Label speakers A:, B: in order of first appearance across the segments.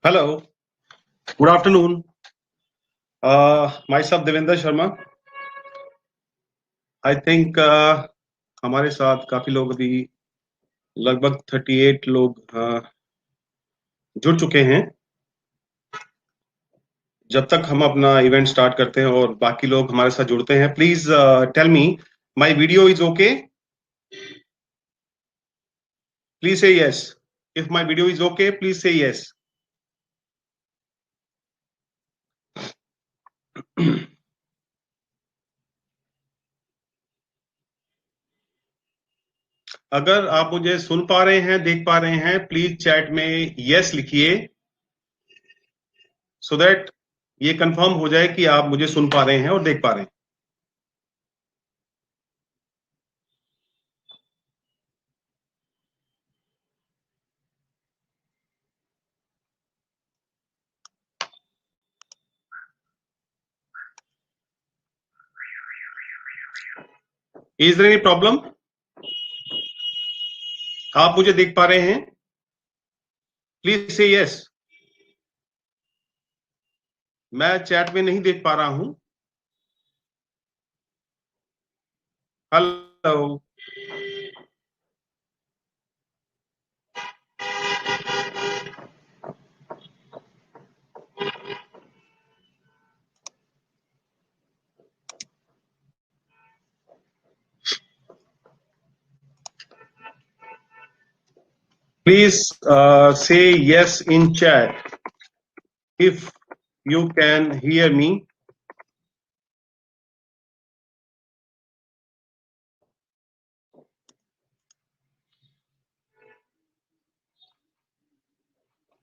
A: Hello, good afternoon. Myself Devinder Sharma. I think हमारे साथ काफी लोग अभी लगभग 38 लोग जुड़ चुके हैं. जब तक हम अपना इवेंट स्टार्ट करते हैं और बाकी लोग हमारे साथ जुड़ते हैं, please tell me my video is okay. Please say yes. If my video is okay, please say yes. अगर आप मुझे सुन पा रहे हैं, देख पा रहे हैं, प्लीज चैट में यस लिखिए सो दैट ये कंफर्म हो जाए कि आप मुझे सुन पा रहे हैं और देख पा रहे हैं. Is there any problem? आप मुझे देख पा रहे हैं? Please say yes. मैं चैट में नहीं देख पा रहा हूं. Hello. Please say yes in chat if you can hear me.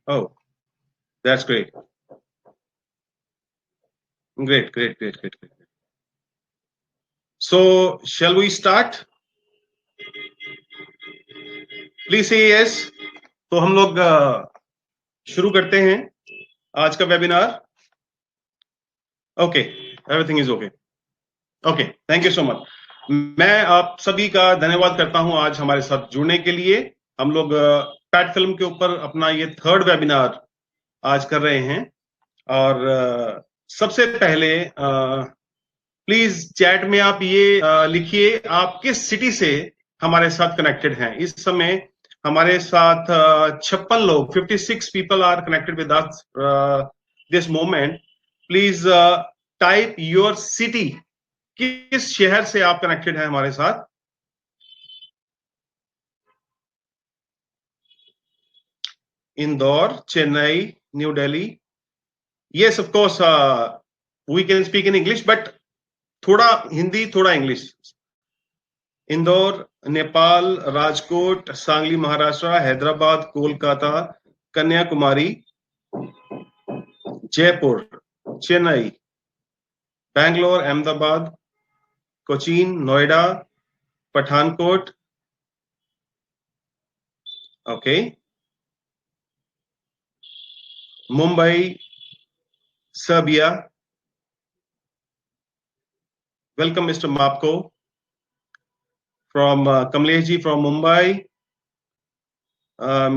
A: Oh, that's great. Great. So, shall we start? Please say yes. तो हम लोग शुरू करते हैं आज का webinar. Okay, everything is okay. Okay, thank you so much. मैं आप सभी का धन्यवाद करता हूं आज हमारे साथ जुड़ने के लिए. हम लोग पैट फिल्म के ऊपर अपना ये थर्ड वेबिनार आज कर रहे हैं. और सबसे पहले प्लीज चैट में आप ये लिखिए आप किस सिटी से हमारे साथ कनेक्टेड हैं. इस समय हमारे साथ 56 लोग 56 people are connected with us this moment. Please type your city. किस शहर से आप कनेक्टेड हैं हमारे साथ. Indore, Chennai, New Delhi. Yes, of course, we can speak in English, but थोड़ा हिंदी थोड़ा English. Indore, Nepal, Rajkot, Sangli Maharashtra, Hyderabad, Kolkata, Kanyakumari, Jaipur, Chennai, Bangalore, Ahmedabad, Cochin, Noida, Pathankot. Okay. Mumbai, Serbia. Welcome, Mr. Mapko. From Kamlesh ji from Mumbai.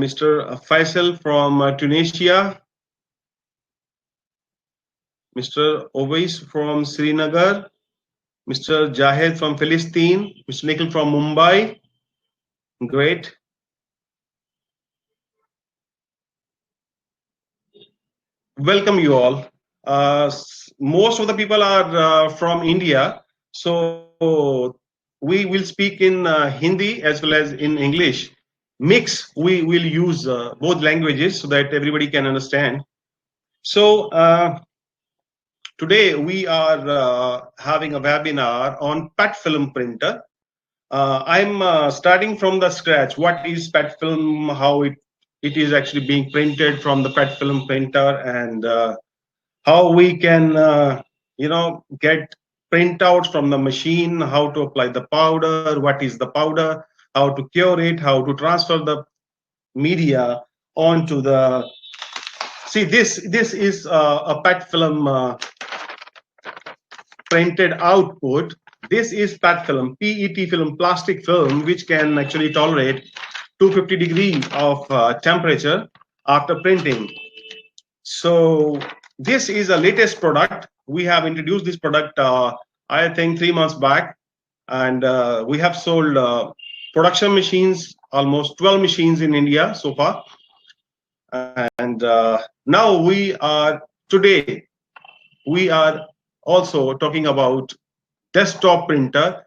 A: Mr. Faisal from Tunisia. Mr. Owais from Srinagar. Mr. Jahed from Palestine. Mr. Nikhil from Mumbai. Great. Welcome you all. Most of the people are from India, so we will speak in Hindi as well as in English. Mix, we will use both languages so that everybody can understand. So today we are having a webinar on PET film printer. I'm starting from the scratch. What is PET film? How it is actually being printed from the PET film printer, and how we can get printouts from the machine, how to apply the powder, what is the powder, how to cure it, how to transfer the media onto the. See, this is a PET film printed output. This is PET film, PET film, plastic film, which can actually tolerate 250 degrees of temperature after printing. So this is a latest product. We have introduced this product, I think 3 months back, and we have sold production machines, almost 12 machines in India so far. And now today, we are also talking about desktop printer,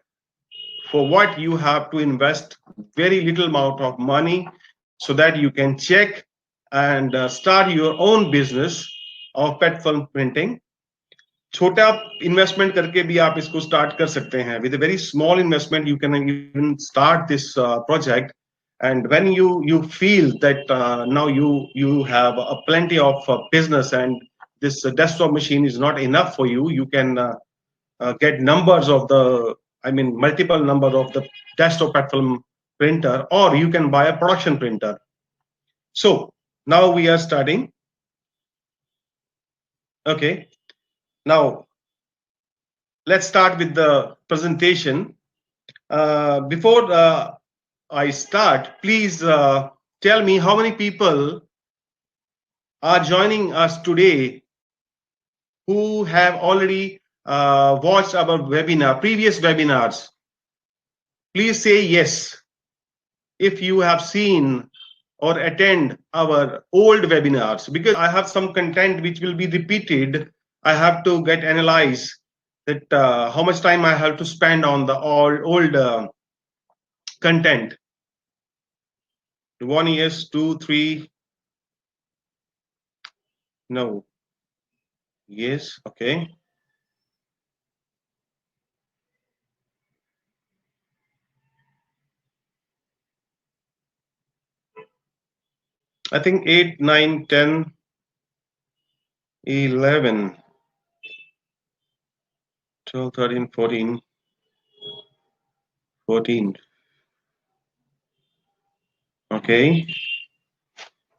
A: for what you have to invest very little amount of money so that you can check and start your own business of pet film printing. छोटा investment करके भी आप इसको start कर सकते हैं. With a very small investment you can even start this project. And when you feel that now you have a plenty of business, and this desktop machine is not enough for you, you can get numbers of multiple number of the desktop pet film printer, or you can buy a production printer. So now we are starting. Okay, now let's start with the presentation. Before I start, please tell me how many people are joining us today who have already watched our previous webinars. Please say yes if you have seen or attend our old webinars, because I have some content which will be repeated. I have to get analyze that how much time I have to spend on the old content. 1 yes, 2, 3. No. Yes. Okay. I think 8, 9, 10, 11, 12, 13, 14, 14. Okay.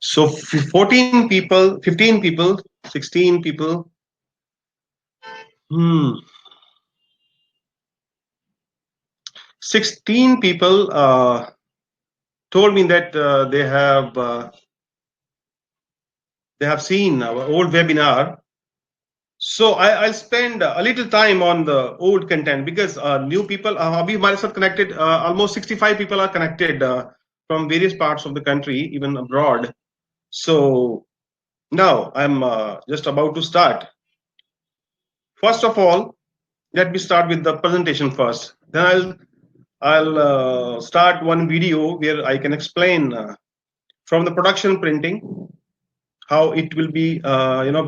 A: So 14 people, 15 people, 16 people. 16 people told me that they have seen our old webinar. So I'll spend a little time on the old content, because new people, abhi hamare sath connected, almost 65 people are connected from various parts of the country, even abroad. So now I'm just about to start. First of all, let me start with the presentation first. Then I'll start one video where I can explain from the production printing how it will be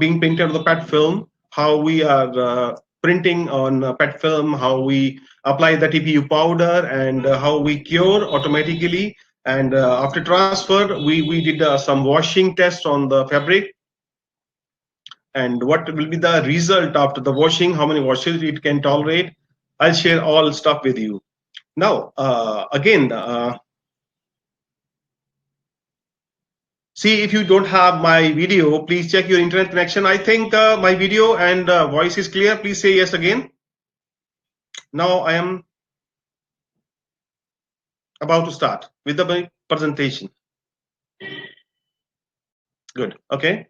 A: being printed on the PET film, how we are printing on PET film, how we apply the TPU powder, and how we cure automatically. And after transfer, we did some washing test on the fabric, and what will be the result after the washing, how many washes it can tolerate. I'll share all stuff with you. Now, again, see, if you don't have my video, please check your internet connection. I think my video and voice is clear. Please say yes again. Now I am about to start with the presentation. Good. Okay.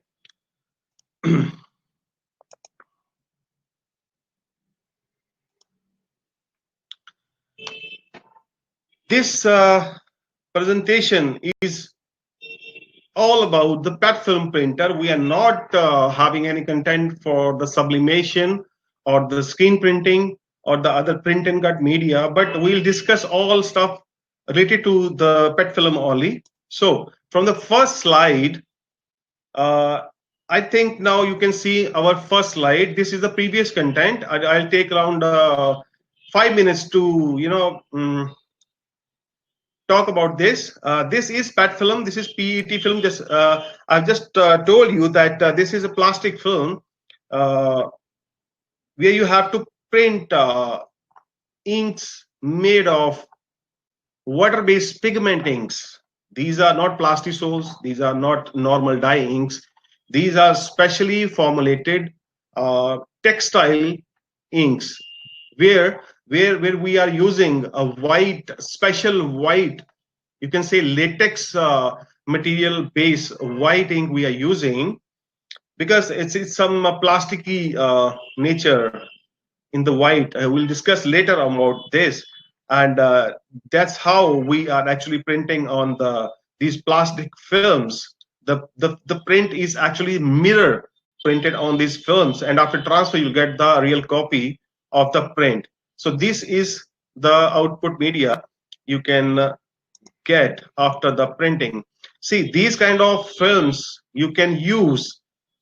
A: This presentation is all about the PET film printer. We are not having any content for the sublimation or the screen printing or the other print and cut media, but we'll discuss all stuff related to the PET film only. So from the first slide, I think now you can see our first slide. This is the previous content. I'll take around 5 minutes to talk about this. This is PET film. This is PET film. I've just told you that this is a plastic film where you have to print inks made of water-based pigment inks. These are not plastisols. These are not normal dye inks. These are specially formulated textile inks, where we are using a special white, you can say latex material base white ink we are using. because it's some plasticky nature in the white. We'll discuss later about this, and that's how we are actually printing on these plastic films. The print is actually mirror printed on these films, and after transfer you get the real copy of the print. So this is the output media you can get after the printing. See, these kind of films you can use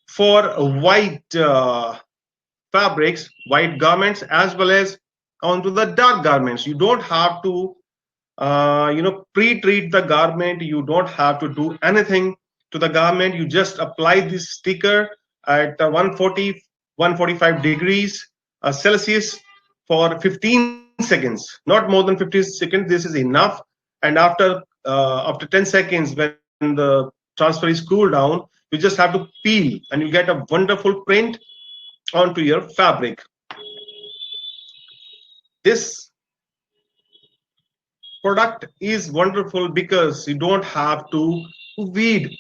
A: for white fabrics, white garments, as well as onto the dark garments. You don't have to pre-treat the garment. You don't have to do anything to the garment. You just apply this sticker at 140 145 degrees Celsius for 15 seconds, not more than 15 seconds. This is enough. And after 10 seconds, when the transfer is cooled down, you just have to peel and you get a wonderful print onto your fabric. This product is wonderful because you don't have to weed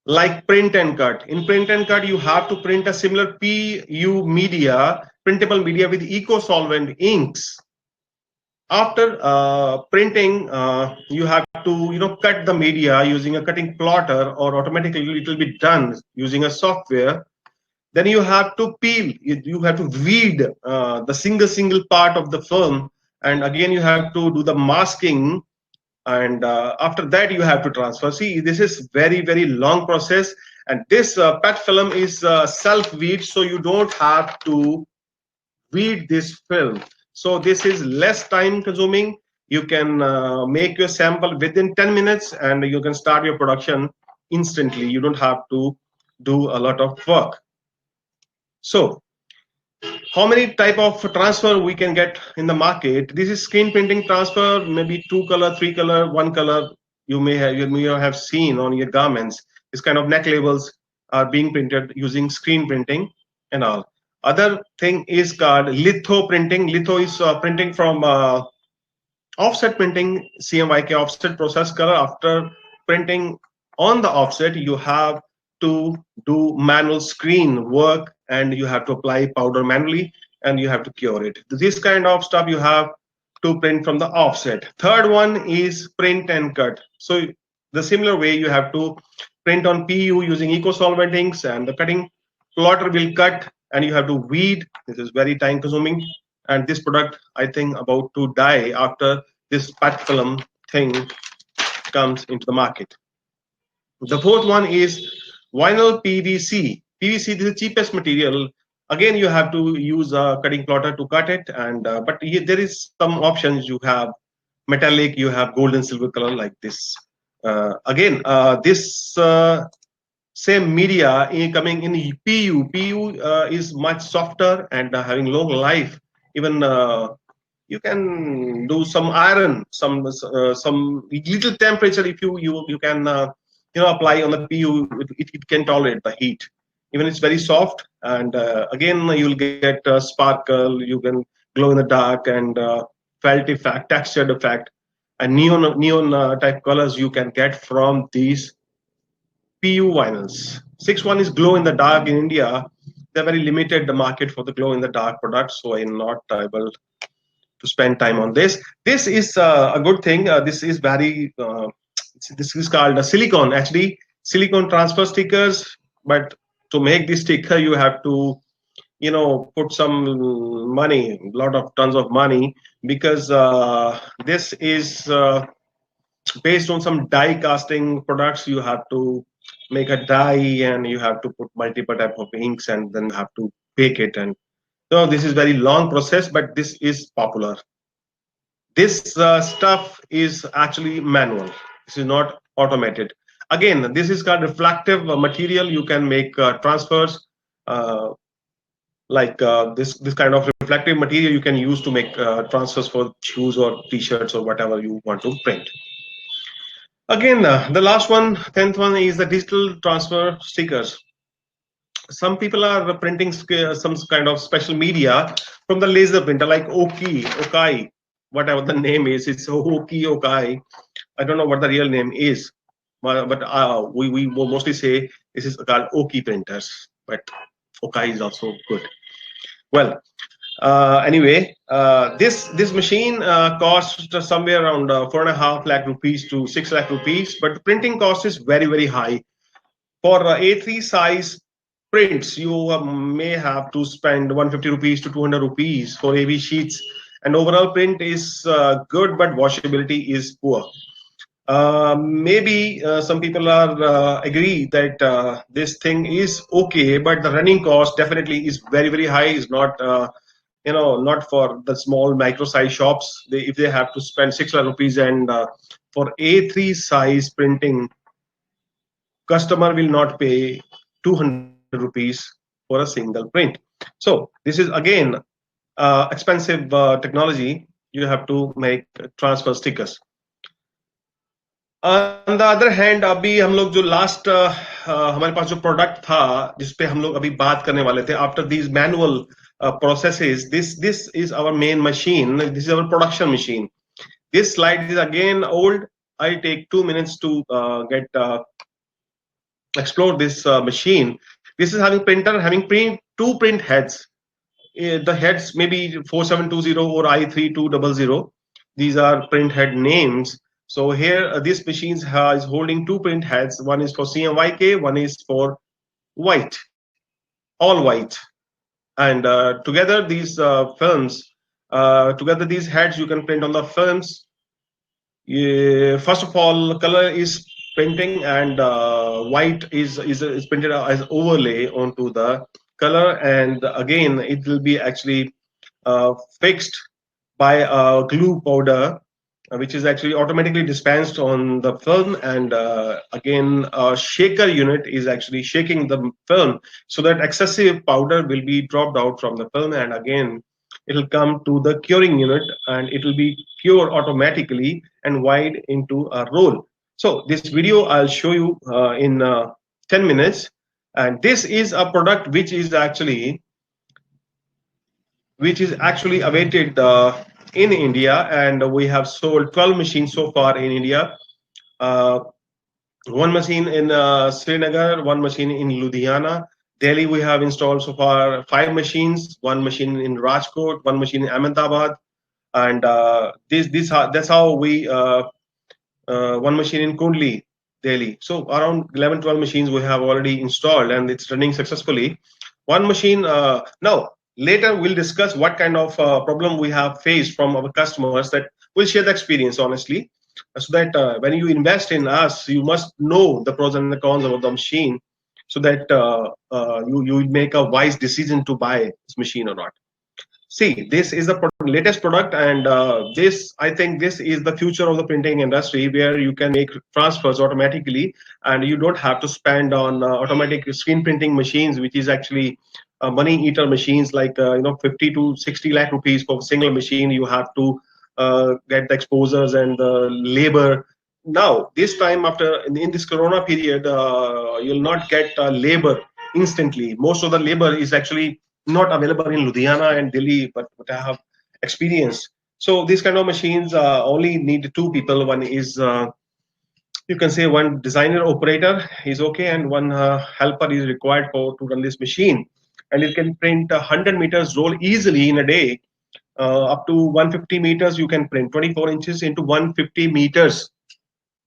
A: like print and cut. In print and cut, you have to print a similar PU media, printable media with eco-solvent inks. After printing, you have to cut the media using a cutting plotter, or automatically it will be done using a software. Then you have to peel, you have to weed the single part of the film, and again you have to do the masking, and after that you have to transfer. See, this is very long process, and this PET film is self weed, so you don't have to weed this film. So this is less time consuming. You can make your sample within 10 minutes and you can start your production instantly. You don't have to do a lot of work. So how many type of transfer we can get in the market? This is screen printing transfer, maybe 2 color, 3 color, 1 color. You may have seen on your garments. This kind of neck labels are being printed using screen printing and all. Other thing is called litho printing. Litho is printing from offset printing, CMYK offset process color. After printing on the offset, you have to do manual screen work, and you have to apply powder manually, and you have to cure it. This kind of stuff you have to print from the offset. Third one is print and cut. So the similar way, you have to print on PU using eco-solvent inks, and the cutting plotter will cut, and you have to weed. This is very time consuming, and this product, I think, about to die after this PET film thing comes into the market. The fourth one is vinyl PVC. PVC is the cheapest material. Again, you have to use a cutting plotter to cut it, and but there is some options. You have metallic, you have gold and silver color like this. Again, this same media coming in PU. PU is much softer and having long life. Even you can do some iron, some little temperature. If you can apply on the PU, it can tolerate the heat. Even it's very soft, and again you'll get sparkle. You can glow in the dark, and felt effect, textured effect, and neon type colors you can get from these PU vinyls. Sixth one is glow in the dark. In India, they're very limited the market for the glow in the dark products, so I'm not able to spend time on this. This is a good thing. This is very this is called a silicone, actually silicone transfer stickers. But to make this sticker, you have to put some money, a lot of tons of money, because this is based on some die casting products. You have to make a die, and you have to put multiple type of inks, and then have to bake it. And so this is very long process, but this is popular. This stuff is actually manual. This is not automated. Again, this is called reflective material. You can make transfers like this kind of reflective material you can use to make transfers for shoes or t-shirts or whatever you want to print. Again, the last one, 10th one, is the digital transfer stickers. Some people are printing some kind of special media from the laser printer, like Okai, whatever the name is. It's Okai. I don't know what the real name is, but we mostly say this is called Oki printers. but Okai is also good. Well, anyway, this machine costs somewhere around 4.5 lakh rupees to 6 lakh rupees, but the printing cost is very high. For A3 size prints, you may have to spend 150 rupees to 200 rupees for AV sheets, and overall print is good, but washability is poor. Maybe some people are agree that this thing is okay, but the running cost definitely is very high. Is not not for the small micro size shops. If they have to spend 6 lakh rupees, and for A3 size printing, customer will not pay 200 rupees for a single print. So this is again expensive technology. You have to make transfer stickers. On the other hand, अभी हम लोग जो last हमारे पास जो product था जिसपे हम लोग अभी बात करने वाले थे, after these manual processes, this is our main machine. This is our production machine. This slide is again old. I take 2 minutes to explore this machine. This is having printer having two print heads. The heads may be 4720 or I3200. These are print head names. So here, this machine is holding two print heads. One is for CMYK, one is for white, all white. And together these films, together these heads, you can print on the films. First of all, color is printing, and white is printed as overlay onto the color, and again it will be actually fixed by a glue powder, which is actually automatically dispensed on the film, and again a shaker unit is actually shaking the film so that excessive powder will be dropped out from the film, and again it will come to the curing unit and it will be cured automatically and wired into a roll. So this video I'll show you in 10 minutes, and this is a product which is actually awaited in India, and we have sold 12 machines so far in India. One machine in Srinagar, one machine in Ludhiana. Delhi, we have installed so far 5 machines, one machine in Rajkot, one machine in Ahmedabad, and that's how we one machine in Kundli, Delhi. So around 11-12 machines we have already installed, and it's running successfully. One machine now. Later, we'll discuss what kind of problem we have faced from our customers. That we'll share the experience honestly, so that when you invest in us, you must know the pros and the cons of the machine, so that you make a wise decision to buy this machine or not. See, this is the latest product, and this, I think, this is the future of the printing industry, where you can make transfers automatically, and you don't have to spend on automatic screen printing machines, which is actually money eater machines, like 50 to 60 lakh rupees for a single machine. You have to get the exposures and the labor. Now, this time after in this Corona period, you'll not get labor instantly. Most of the labor is actually not available in Ludhiana and Delhi, but what I have experienced. So these kind of machines only need 2 people. One is you can say one designer operator is okay, and one helper is required to run this machine, and it can print 100 meters roll easily in a day. Up to 150 meters you can print 24 inches into 150 meters.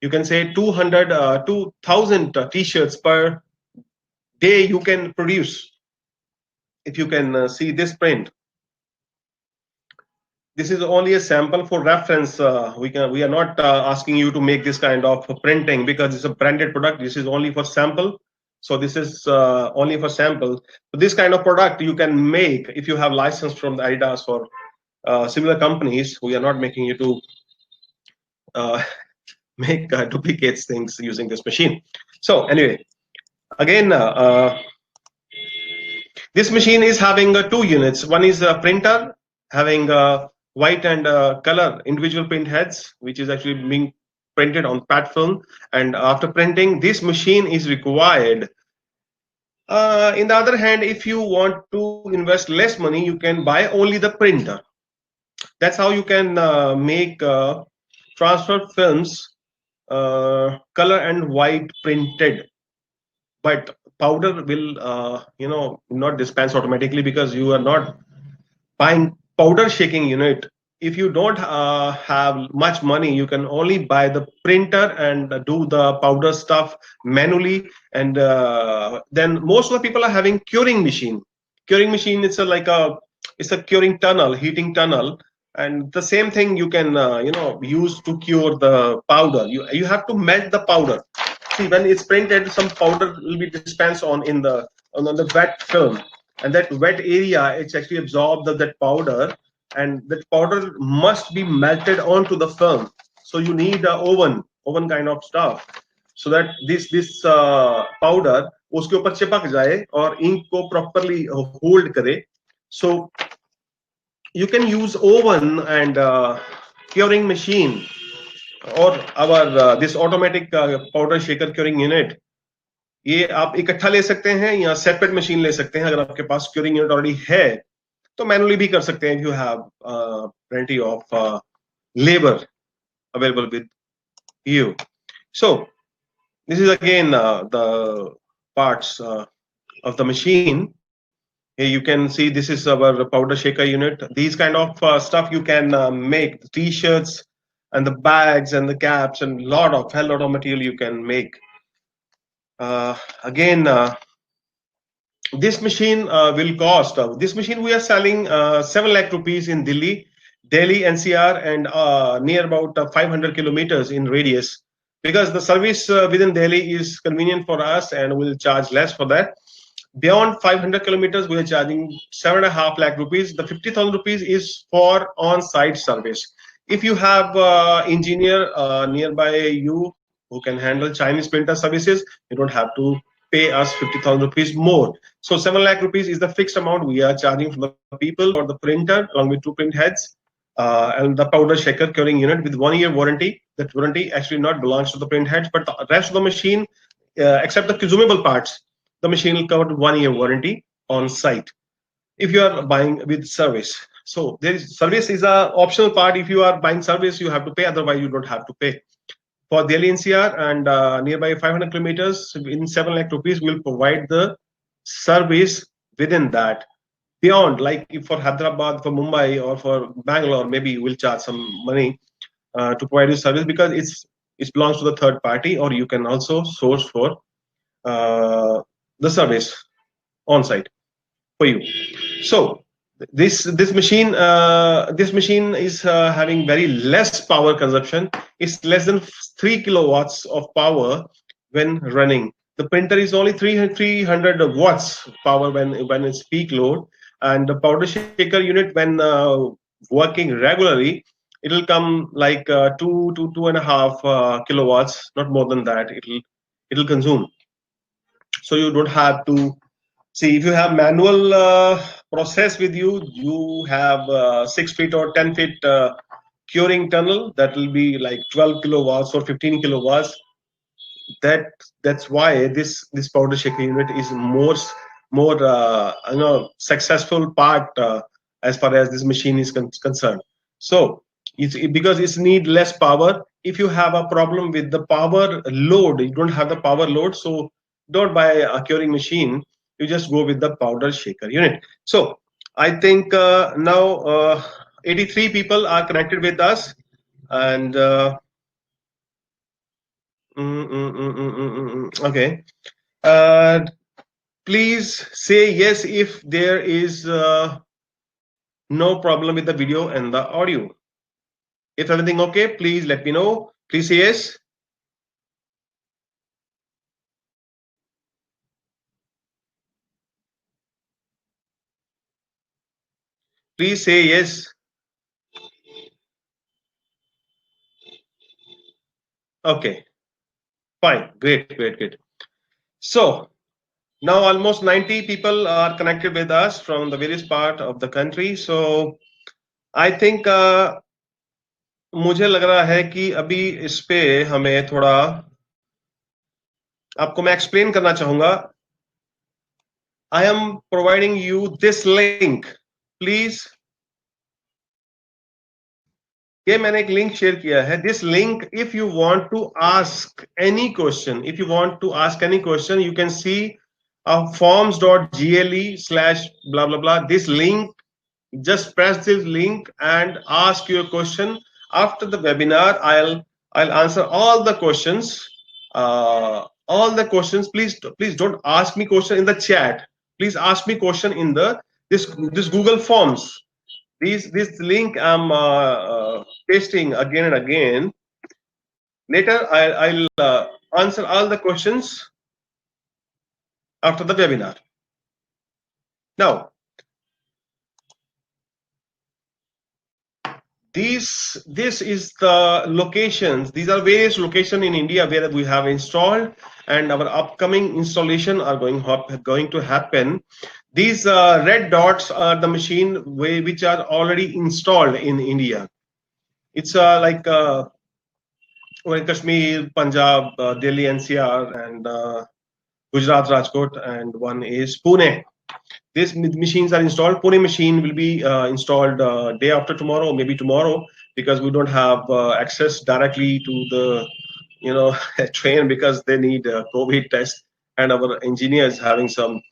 A: You can say 2000 t-shirts per day you can produce. If you can see this print, this is only a sample for reference. We are not asking you to make this kind of printing, because it's a branded product. This is only for sample. So this is only for sample. So this kind of product you can make if you have license from the Adidas or similar companies. We are not making you to make duplicates things using this machine. So anyway, again, this machine is having 2 units. One is a printer having white and color individual print heads, which is actually being printed on PAT film. And after printing, this machine is required. In the other hand, if you want to invest less money, you can buy only the printer. That's how you can make transfer films color and white printed. but powder will not dispense automatically, because you are not buying powder shaking unit. If you don't have much money, you can only buy the printer and do the powder stuff manually. And then most of the people are having curing machine. Curing machine, it's a curing tunnel, heating tunnel, and the same thing you can use to cure the powder. You have to melt the powder. See, when it's printed, some powder will be dispensed on the wet film, and that wet area, it's actually absorbed that powder, and that powder must be melted onto the film. So you need a oven kind of stuff, so that this powder उसके ऊपर चिपक जाए और ink को properly hold करे. So you can use oven and curing machine, or our this automatic powder shaker curing unit. ये आप इकट्ठा ले सकते हैं या सेपरेट मशीन ले सकते हैं. अगर आपके पास क्यूरिंग यूनिट ऑलरेडी है तो मैनुअली भी कर सकते हैं, if you have plenty of labor available with you. So this is again the parts of the machine. Here you can see this is our powder shaker unit. These kind of stuff you can make t-shirts and the bags and the caps, and hell lot of material you can make. Again, this machine will cost. This machine we are selling 7 lakh rupees in Delhi NCR, and near about 500 kilometers in radius, because the service within Delhi is convenient for us and we'll charge less for that. Beyond 500 kilometers, we are charging 7.5 lakh rupees. The 50,000 rupees is for on-site service. If you have engineer nearby you who can handle Chinese printer services, you don't have to pay us 50,000 rupees more. So 7 lakh rupees is the fixed amount we are charging for the people for the printer, along with 2 print heads, and the powder shaker curing unit with 1 year warranty. That warranty actually not belongs to the print heads, but the rest of the machine, except the consumable parts, the machine will cover 1 year warranty on site if you are buying with service. So service is a optional part. If you are buying service, you have to pay, otherwise you don't have to pay. For Delhi NCR and nearby 500 kilometers, in 7 lakh rupees, we'll provide the service within that. Beyond, like if for Hyderabad, for Mumbai, or for Bangalore, maybe we'll charge some money to provide you service, because it belongs to the third party, or you can also source for the service on site for you. So this machine is having very less power consumption. It's less than 3 kilowatts of power when running. The printer is only 300 watts power when it's peak load, and the powder shaker unit, when working regularly, it will come like 2 to 2.5 kilowatts, not more than that. It'll consume. So you don't have to see, if you have manual process with you, you have 6 feet or 10 feet curing tunnel, that will be like 12 kilowatts or 15 kilowatts. That's why this powder shaker unit is more successful part as far as this machine is concerned. So because it's need less power. If you have a problem with the power load, you don't have the power load, so don't buy a curing machine. You just go with the powder shaker unit. So I think now 83 people are connected with us, and okay, please say yes if there is no problem with the video and the audio. If everything okay, please let me know. Please say yes. Please say yes. Okay, fine, great. So now almost 90 people are connected with us from the various part of the country. So I think मुझे लग रहा है कि अभी इस पे हमें थोड़ा आपको मैं एक्सप्लेन करना चाहूंगा. I am providing you this link. Please ये मैंने एक लिंक शेयर किया है. This link, if you want to ask any question, you can see forms.gle/blah blah blah. This link, just press this link and ask your question. After the webinar, I'll answer all the questions. Please don't ask me question in the chat. Please ask me question in this Google Forms. This link I'm pasting again and again. Later I'll answer all the questions after the webinar. Now, this is the locations. These are various locations in India where we have installed, and our upcoming installation are going to happen. These red dots are the machine which are already installed in India. It's like Kashmir, Punjab, Delhi NCR, and Gujarat Rajkot, and one is Pune. These machines are installed. Pune machine will be installed day after tomorrow, or maybe tomorrow, because we don't have access directly to the train, because they need a COVID test, and our engineers having some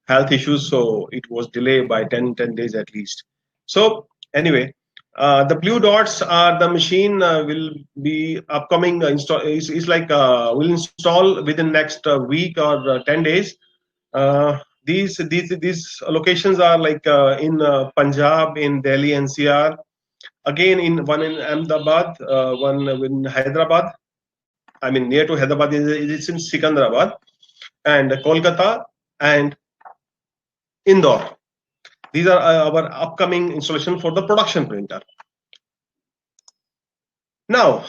A: health issues, so it was delayed by 10 days at least. So anyway, the blue dots are the machine will be upcoming install. Is like will install within next week or 10 days. These locations are like in Punjab, in Delhi NCR, again in one in Ahmedabad, one in Hyderabad. I mean near to Hyderabad, it's in Sikandrabad, and Kolkata and Indore. These are our upcoming installation for the production printer. Now,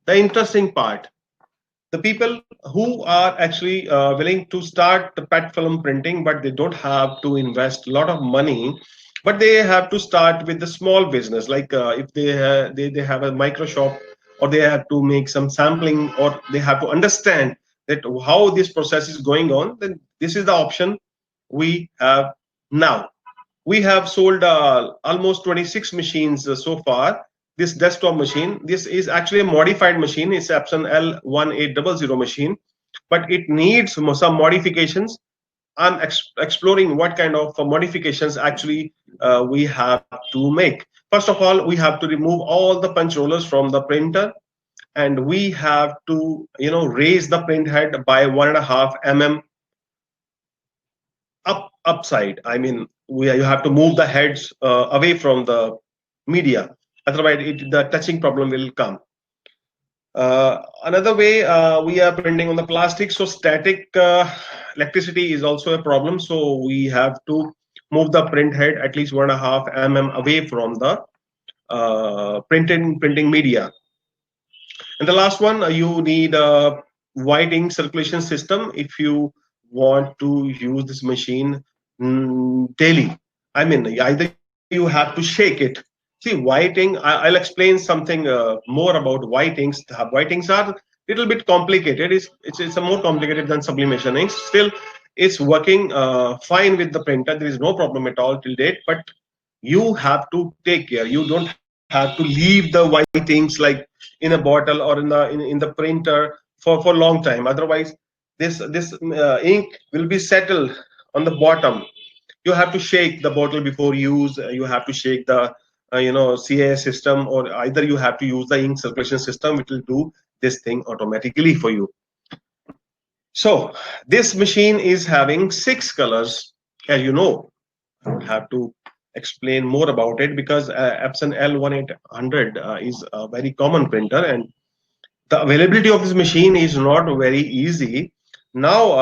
A: the interesting part, the people who are actually willing to start the PET film printing, but they don't have to invest a lot of money, but they have to start with the small business, like if they have a micro shop, or they have to make some sampling, or they have to understand that how this process is going on, then this is the option we have now. We have sold almost 26 machines so far. This desktop machine, this is actually a modified machine. It's Epson L1800 machine, but it needs some modifications. I'm exploring what kind of modifications actually we have to make. First of all, we have to remove all the punch rollers from the printer, and we have to raise the print head by 1.5 mm upside. I mean, you have to move the heads away from the media, otherwise the touching problem will come. Another way, we are printing on the plastic, so static electricity is also a problem, so we have to move the print head at least 1.5 mm away from the printing media. And the last one, you need a white ink circulation system if you want to use this machine daily. I mean, either you have to shake it. See, white ink, I'll explain something more about white inks. White inks are a little bit complicated. It's more complicated than sublimation inks. Still, it's working fine with the printer. There is no problem at all till date, but you have to take care. You don't have to leave the white inks like in a bottle or in the printer for long time. Otherwise, this ink will be settled on the bottom. You have to shake the bottle before use. You have to shake the CAS system, or either you have to use the ink circulation system, which will do this thing automatically for you. So this machine is having 6 colors, as you know. I don't have to explain more about it, because Epson L1800 is a very common printer, and the availability of this machine is not very easy. Now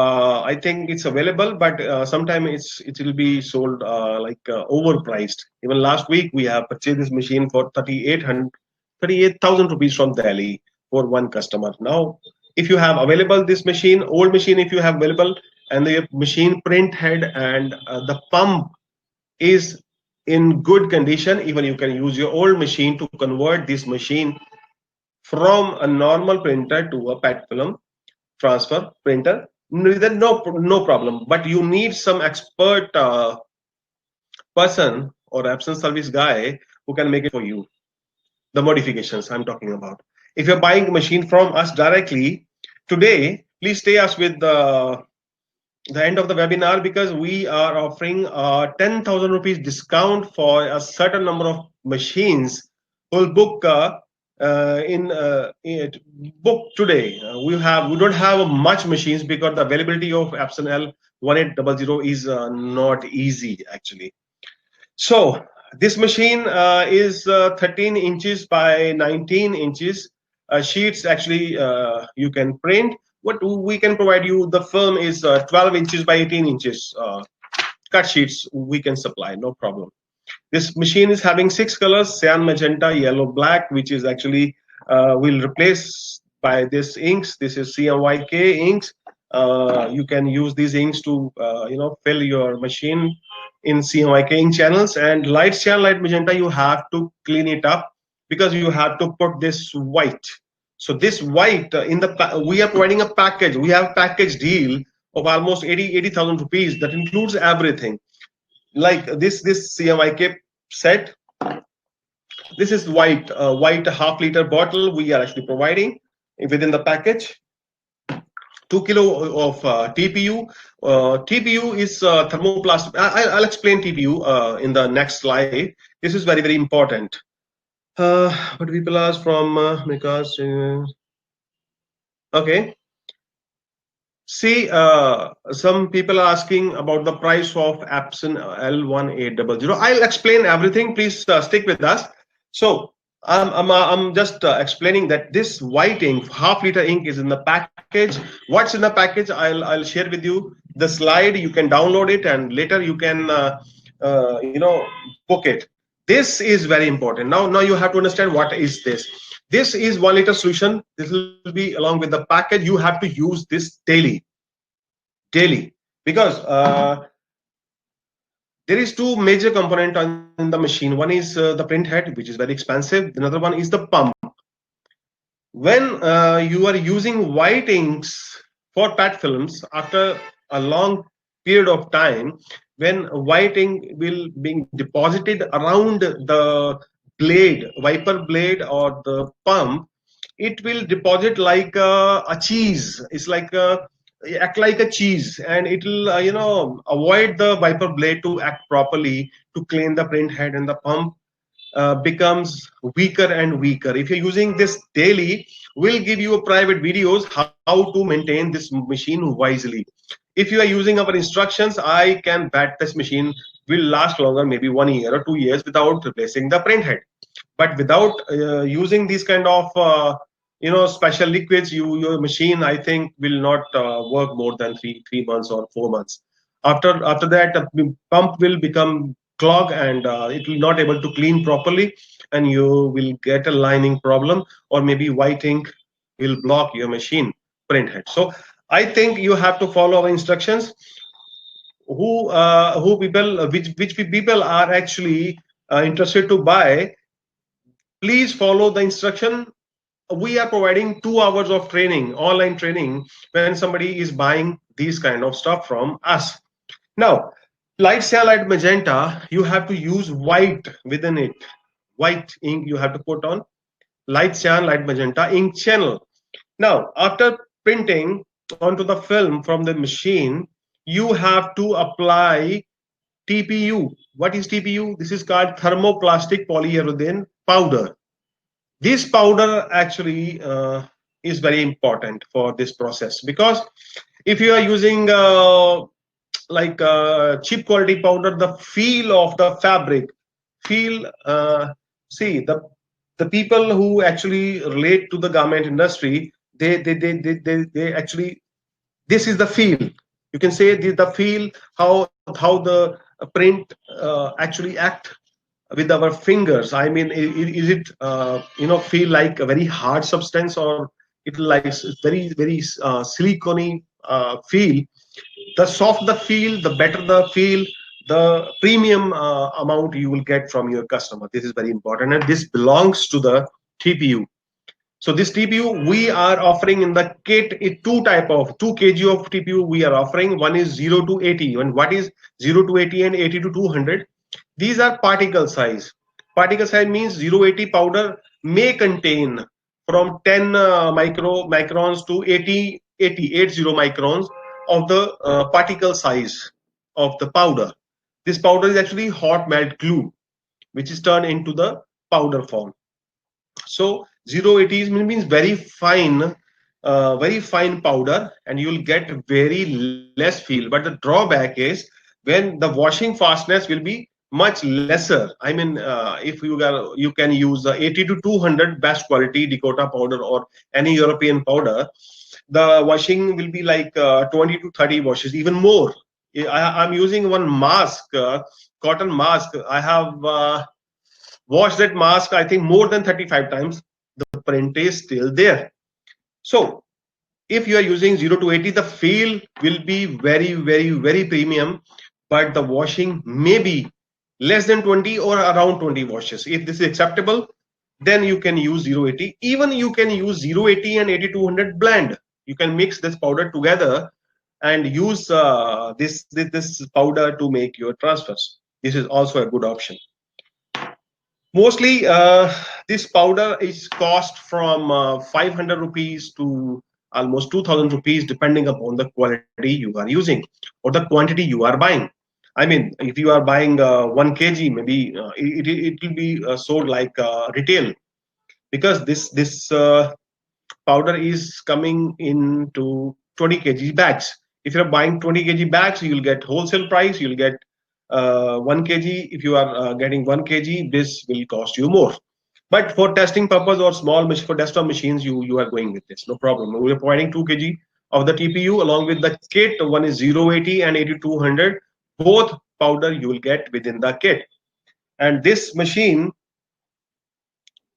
A: I think it's available, but sometimes it will be sold overpriced. Even last week we have purchased this machine for 38,000 rupees from Delhi for one customer. Now, if you have available this machine, old machine, if you have available, and the machine print head and the pump is in good condition, even you can use your old machine to convert this machine from a normal printer to a PET film transfer printer. Then no problem. But you need some expert person or Epson service guy who can make it for you. the modifications I'm talking about. If you're buying a machine from us directly today, please stay us with the end of the webinar, because we are offering a 10,000 rupees discount for a certain number of machines who will book book today. We don't have much machines because the availability of Epson L1800 is not easy actually. So this machine is 13 inches by 19 inches. Sheets actually you can print. What we can provide you, the film is 12 inches by 18 inches. Cut sheets we can supply, no problem. This machine is having 6 colors: cyan, magenta, yellow, black, which is actually will replace by this inks. This is CMYK inks. You can use these inks to fill your machine in CMYK ink channels. And light cyan, light magenta, you have to clean it up because you have to put this white. So this white we are providing a package. We have a package deal of almost 80,000 rupees that includes everything. Like this CMYK set. This is white half-liter bottle we are actually providing within the package. 2 kilo of TPU. TPU is thermoplastic. I'll explain TPU in the next slide. This is very, very important. But people ask from because okay. See, some people are asking about the price of Epson L1800. I'll explain everything. Please stick with us. So I'm just explaining that this white ink, half-liter ink, is in the package. What's in the package? I'll share with you the slide. You can download it, and later you can book it. This is very important. Now you have to understand what is this. This is 1 liter solution. This will be along with the package. You have to use this daily, because there is 2 major components in the machine. One is the print head, which is very expensive. Another one is the pump. When you are using white inks for PET films, after a long period of time, when white ink will be deposited around the blade, wiper blade or the pump, it will deposit like a cheese. It's like act like a cheese, and it will avoid the wiper blade to act properly to clean the print head, and the pump becomes weaker and weaker. If you're using this daily, we'll give you a private videos how to maintain this machine wisely. If you are using our instructions, I can bet this machine will last longer, maybe 1 year or 2 years, without replacing the print head. But without using these kind of special liquids, your machine, I think, will not work more than three months or 4 months. After that, the pump will become clogged, and it will not able to clean properly, and you will get a lining problem, or maybe white ink will block your machine print head. So I think you have to follow our instructions. Which people are actually interested to buy, please follow the instruction. We are providing 2 hours of training, online training, when somebody is buying these kind of stuff from us. Now, light cyan, light magenta, you have to use white within it. White ink you have to put on light cyan, light magenta ink channel. Now, after printing onto the film from the machine, you have to apply TPU. What is TPU? This is called thermoplastic polyurethane powder. This powder actually is very important for this process, because if you are using cheap quality powder, the feel of the fabric, see the people who actually relate to the garment industry, they actually, this is the feel. You can say the feel, how the print actually act with our fingers. I mean, is it feel like a very hard substance, or it likes very silicone feel? The soft the feel, the better the feel, the premium amount you will get from your customer. This is very important, and this belongs to the TPU. So this TPU we are offering in the kit, 2 kg of TPU we are offering. One is 0 to 80. And what is 0 to 80 and 80 to 200? These are particle size. Particle size means 080 powder may contain from 10 microns to 80 microns of the particle size of the powder. This powder is actually hot melt glue, which is turned into the powder form. So 080 means very fine powder, and you'll get very less feel. But the drawback is when the washing fastness will be much lesser. I mean, if you can use the 80 to 200 best quality Dakota powder or any European powder, the washing will be like 20 to 30 washes, even more. I'm using one mask, cotton mask. I have washed that mask, I think, more than 35 times. The print is still there. So if you are using 0 to 80, the feel will be very premium, but the washing may be less than 20 or around 20 washes. If this is acceptable, then you can use 080. Even you can use 080 and 8200 blend. You can mix this powder together and use this powder to make your transfers. This is also a good option. Mostly this powder is cost from 500 rupees to almost 2000 rupees, depending upon the quality you are using or the quantity you are buying. I mean, if you are buying 1 kg, maybe it will be sold like retail, because this powder is coming into 20 kg bags. If you're buying 20 kg bags, you'll get wholesale price, you'll get 1 kg. If you are getting 1 kg, this will cost you more. But for testing purpose or for desktop machines, you are going with this, no problem. We are providing 2 kg of the TPU along with the kit. One is 080 and 8200. Both powder you will get within the kit. And this machine,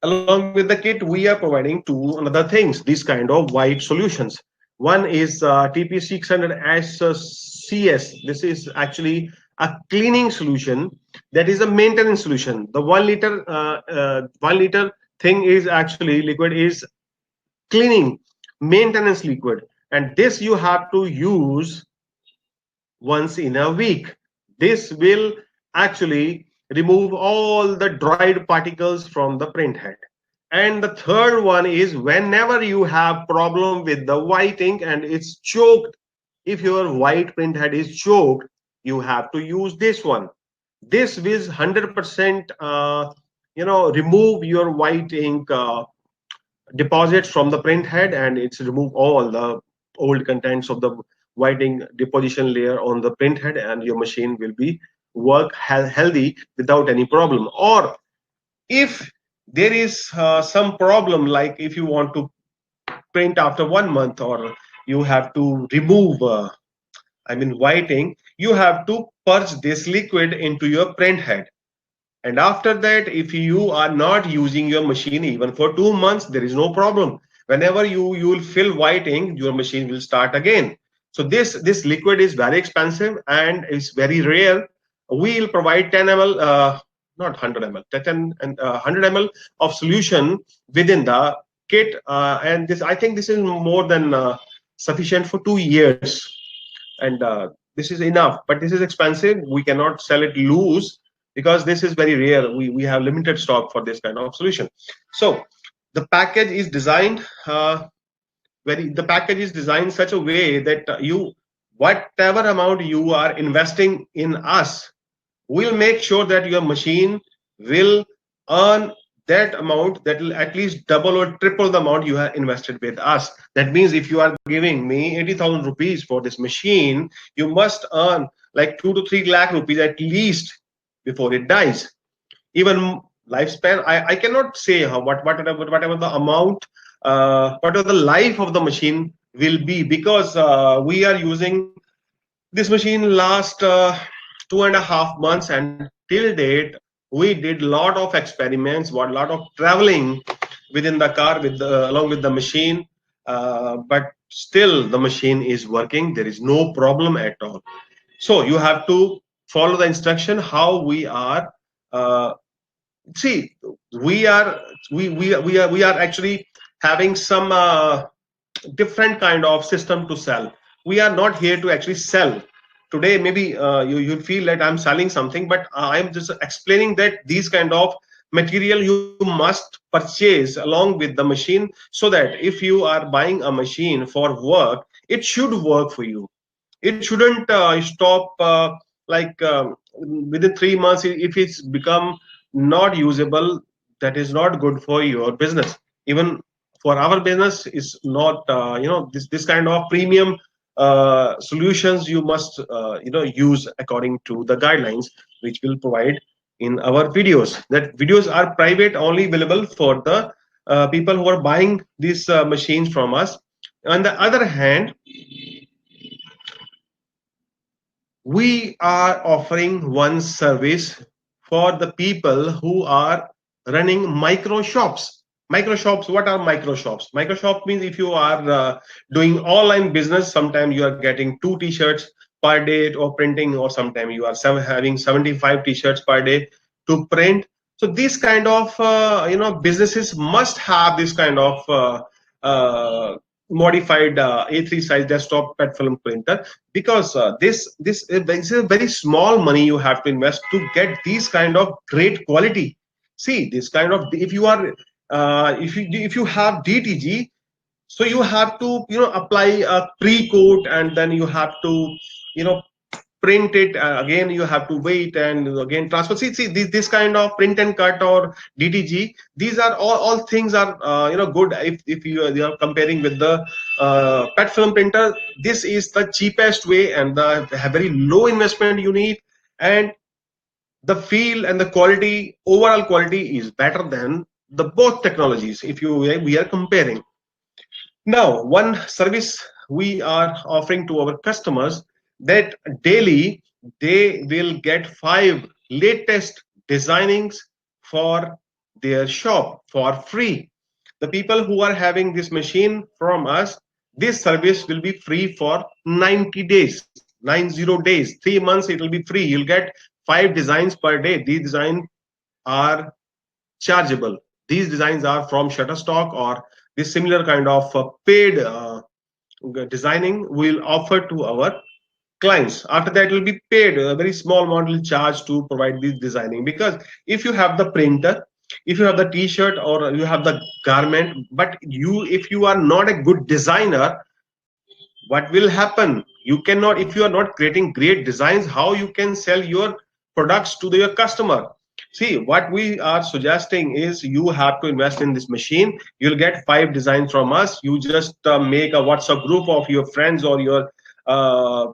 A: along with the kit, we are providing two another things, these kind of white solutions. One is TP600SCS. This is actually a cleaning solution, that is a maintenance solution. The 1 liter thing is actually liquid, is cleaning maintenance liquid, and this you have to use once in a week. This will actually remove all the dried particles from the print head. And the third one is whenever you have problem with the white ink and it's choked, if your white print head is choked, you have to use this one. This will 100% remove your white ink deposits from the print head, and it's remove all the old contents of the white ink deposition layer on the print head, and your machine will be work healthy without any problem. Or if there is some problem, like if you want to print after 1 month, or you have to remove white ink, you have to purge this liquid into your print head. And after that, if you are not using your machine even for 2 months, there is no problem. Whenever you will fill white ink, your machine will start again. So this liquid is very expensive and it's very rare. We'll provide 10 ml, not 100 ml, 10 and 100 ml of solution within the kit, and this, I think this is more than sufficient for 2 years, and this is enough. But this is expensive. We cannot sell it loose because this is very rare. We have limited stock for this kind of solution. So the package is designed such a way that whatever amount you are investing in us, we'll make sure that your machine will earn that amount, that will at least double or triple the amount you have invested with us. That means if you are giving me 80,000 rupees for this machine, you must earn like 2 to 3 lakh rupees at least before it dies. Even lifespan, I cannot say whatever the amount, whatever the life of the machine will be, because we are using this machine last 2.5 months, and till date we did a lot of experiments, a lot of traveling within the car along with the machine, but still the machine is working. There is no problem at all. So you have to follow the instruction how we are. See, we are actually having some different kind of system to sell. We are not here to actually sell. Today, maybe you feel that I'm selling something, but I'm just explaining that these kind of material you must purchase along with the machine, so that if you are buying a machine for work, it should work for you. It shouldn't stop like within 3 months. If it's become not usable, that is not good for your business. Even for our business is not this kind of premium solutions you must use according to the guidelines which will provide in our videos. That videos are private, only available for the people who are buying these machines from us. On the other hand, we are offering one service for the people who are running micro shops. Micro shops, what are micro shops? Micro shop means if you are doing online business, sometimes you are getting 2 t-shirts per day or printing, or sometimes you are having 75 t-shirts per day to print. So these kind of businesses must have this kind of modified A3 size desktop PET film printer, because this is a very small money you have to invest to get these kind of great quality. See, this kind of, if you are if you have DTG, so you have to apply a pre-coat, and then you have to you know print it again. You have to wait and again transfer. See this kind of print and cut or DTG, these are all things are good. If you are comparing with the PET film printer, this is the cheapest way, and the very low investment you need, and the feel and the quality, overall quality is better than the both technologies if you we are comparing. Now, one service we are offering to our customers, that daily they will get 5 latest designings for their shop for free. The people who are having this machine from us, this service will be free for 90 days, 90 days, 3 months. It will be free. You'll get 5 designs per day. These designs are chargeable. These designs are from Shutterstock or this similar kind of paid designing we'll offer to our clients. After that, it will be paid a very small amount will charge to provide this designing, because if you have the printer, if you have the t-shirt or you have the garment, but if you are not a good designer, what will happen? You cannot, if you are not creating great designs, how you can sell your products to your customer? See, what we are suggesting is you have to invest in this machine. You'll get 5 designs from us. You just make a WhatsApp group of your friends or uh,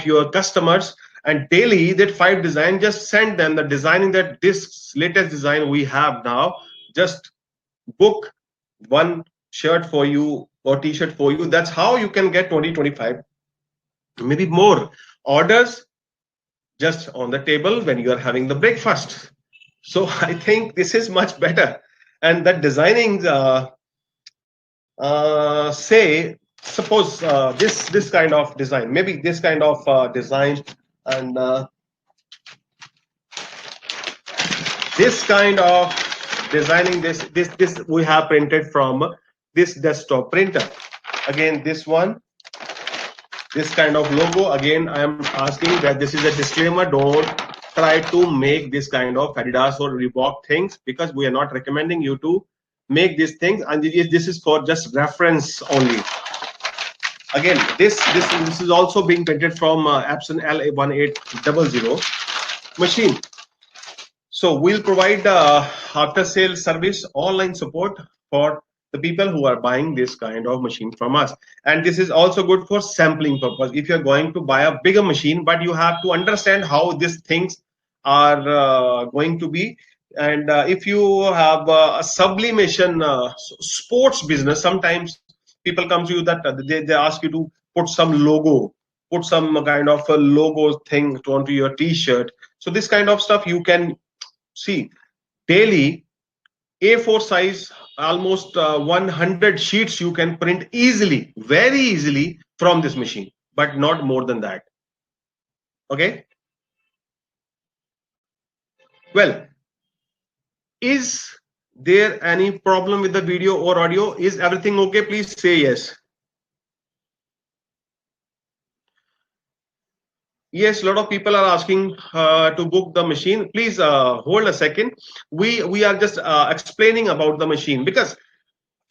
A: your customers, and daily that 5 design, just send them the designing, that this latest design we have now. Just book one shirt for you or t-shirt for you. That's how you can get 20-25, maybe more orders just on the table when you are having the breakfast. So I think this is much better. And that designing say, suppose this kind of design, maybe this kind of design, and this kind of designing, this we have printed from this desktop printer. Again, this one, this kind of logo. Again, I am asking that this is a disclaimer. Don't try to make this kind of Adidas or Reebok things, because we are not recommending you to make these things, and this is for just reference only. Again, this is also being printed from Epson LA1800 machine. So we'll provide after sales service online support for the people who are buying this kind of machine from us. And this is also good for sampling purpose. If you're going to buy a bigger machine, but you have to understand how these things are going to be. And if you have a sublimation sports business, sometimes people come to you that they ask you to put some logo, put some kind of a logo thing onto your t-shirt. So this kind of stuff you can see daily. A4 size, almost 100 sheets you can print easily, very easily from this machine, but not more than that. Okay. Well, is there any problem with the video or audio? Is everything okay? Please say yes. Yes, a lot of people are asking to book the machine. Please hold a second. We are just explaining about the machine, because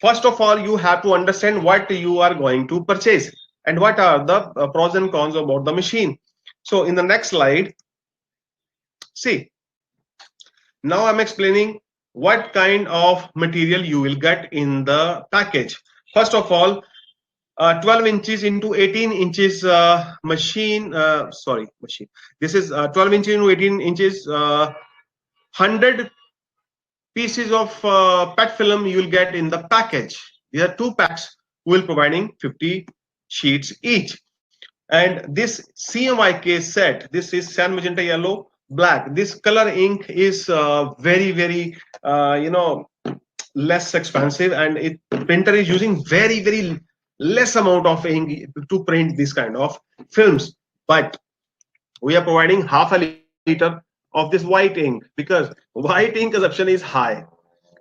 A: first of all you have to understand what you are going to purchase and what are the pros and cons about the machine. So in the next slide, see, now I'm explaining what kind of material you will get in the package. First of all, 12 inches into 18 inches machine. This is 12 inches into 18 inches, 100 pieces of PET film you will get in the package. These are two packs. We will providing 50 sheets each. And this CMYK set, this is cyan, magenta, yellow, black. This color ink is very less expensive, and it printer is using very less amount of ink to print this kind of films. But we are providing half a liter of this white ink, because white ink consumption is high.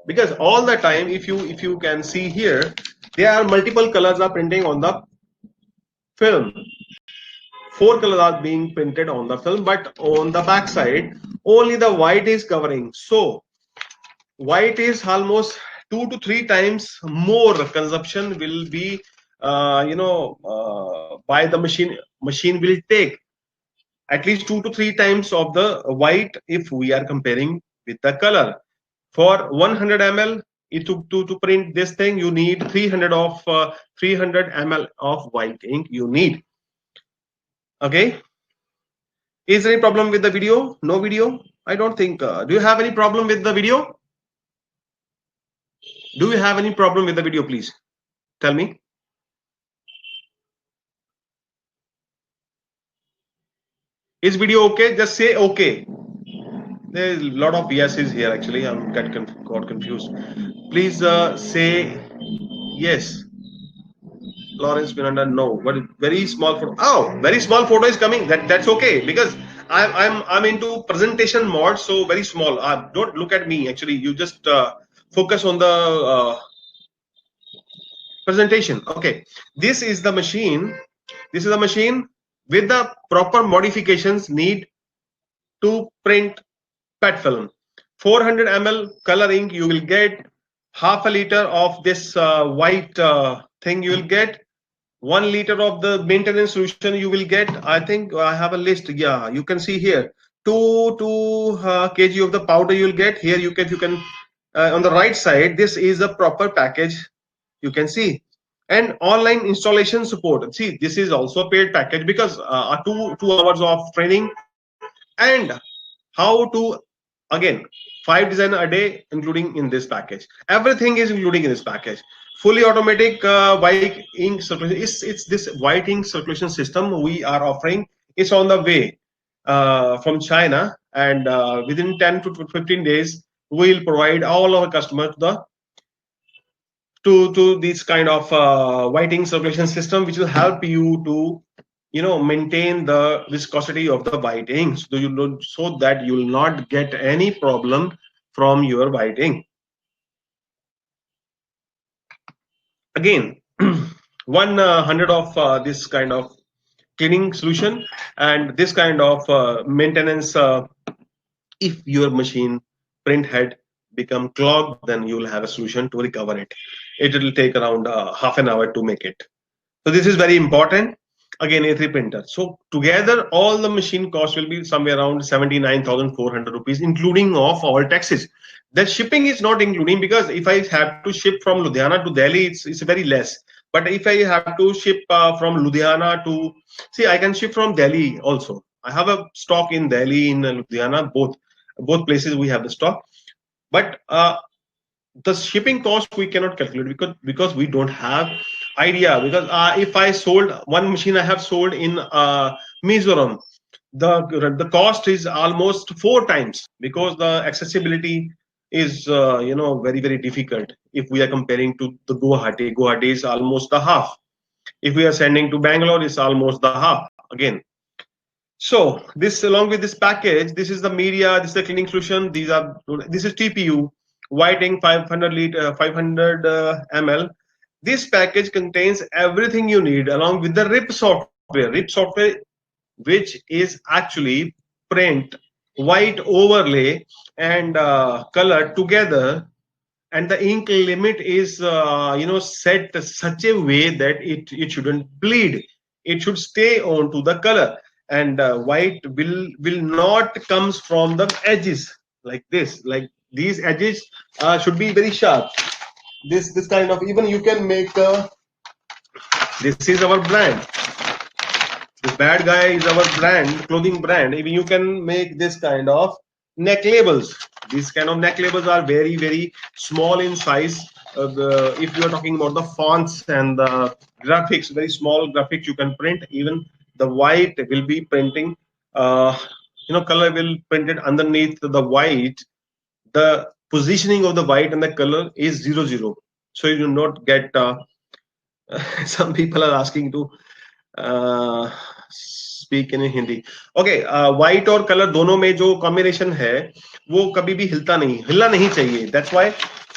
A: Because all the time, if you can see here, there are multiple colors are printing on the film. Four colors are being printed on the film, but on the back side only the white is covering. So white is almost 2 to 3 times more consumption will be by the machine will take at least 2 to 3 times of the white if we are comparing with the color. For 100 ml, to print this thing, you need 300 ml of white ink you need. Okay. Is there any problem with the video? No video? I don't think. Do you have any problem with the video? Do you have any problem with the video? Please tell me. Is video okay? Just say okay. There's a lot of yeses here. Actually, I'm got confused. Please say yes. Lawrence Miranda, no. But very small photo. Oh, very small photo is coming. That's okay, because I'm into presentation mode. So very small. Don't look at me. Actually, you just focus on the presentation. Okay, this is the machine. This is the machine with the proper modifications need to print PET film. 400 ml color ink you will get. Half a liter of this white thing you will get. 1 liter of the maintenance solution you will get. I think I have a list. Yeah, you can see here. 2 kg of the powder you will get. Here you can on the right side, this is a proper package. You can see. And online installation support. See, this is also a paid package, because 2 hours of training, and how to, again, 5 design a day including in this package. Everything is including in this package. Fully automatic white ink circulation. It's this white ink circulation system we are offering. It's on the way from China, and within 10 to 15 days we'll provide all our customers to this kind of white ink circulation system, which will help you to maintain the viscosity of the white ink, so that you will not get any problem from your white ink. Again, 100 of this kind of cleaning solution, and this kind of maintenance. If your machine print head become clogged, then you will have a solution to recover it. It will take around half an hour to make it. So this is very important. Again, A3 printer. So together, all the machine cost will be somewhere around 79,400 rupees, including of all taxes. The shipping is not including, because if I have to ship from Ludhiana to Delhi, it's very less. But if I have to ship from Ludhiana to, see, I can ship from Delhi also. I have a stock in Delhi, in Ludhiana, both places we have the stock. But the shipping cost we cannot calculate, because we don't have idea. Because if I sold one machine, I have sold in Mizoram, the cost is almost 4 times, because the accessibility is very difficult. If we are comparing to the Guwahati is almost the half. If we are sending to Bangalore, it's almost the half again. So this, along with this package, this is the media, this is the cleaning solution. This is TPU, white ink 500 ml. This package contains everything you need, along with the RIP software. RIP software which is actually print, white overlay, and color together, and the ink limit is set such a way that it shouldn't bleed. It should stay on to the color, and white will not comes from the edges like this. Like these edges should be very sharp. This kind of, even you can make this is our brand. This bad guy is our brand, clothing brand. Even you can make this kind of neck labels. These kind of neck labels are very small in size. If you are talking about the fonts and the graphics, very small graphics you can print. Even the white will be printing. Color will printed underneath the white. The positioning of the white and the color is 0 0, so you do not get. Some people are asking to speak in Hindi. Okay, white और colour दोनों में जो combination है वो कभी भी हिलना नहीं चाहिए. That's why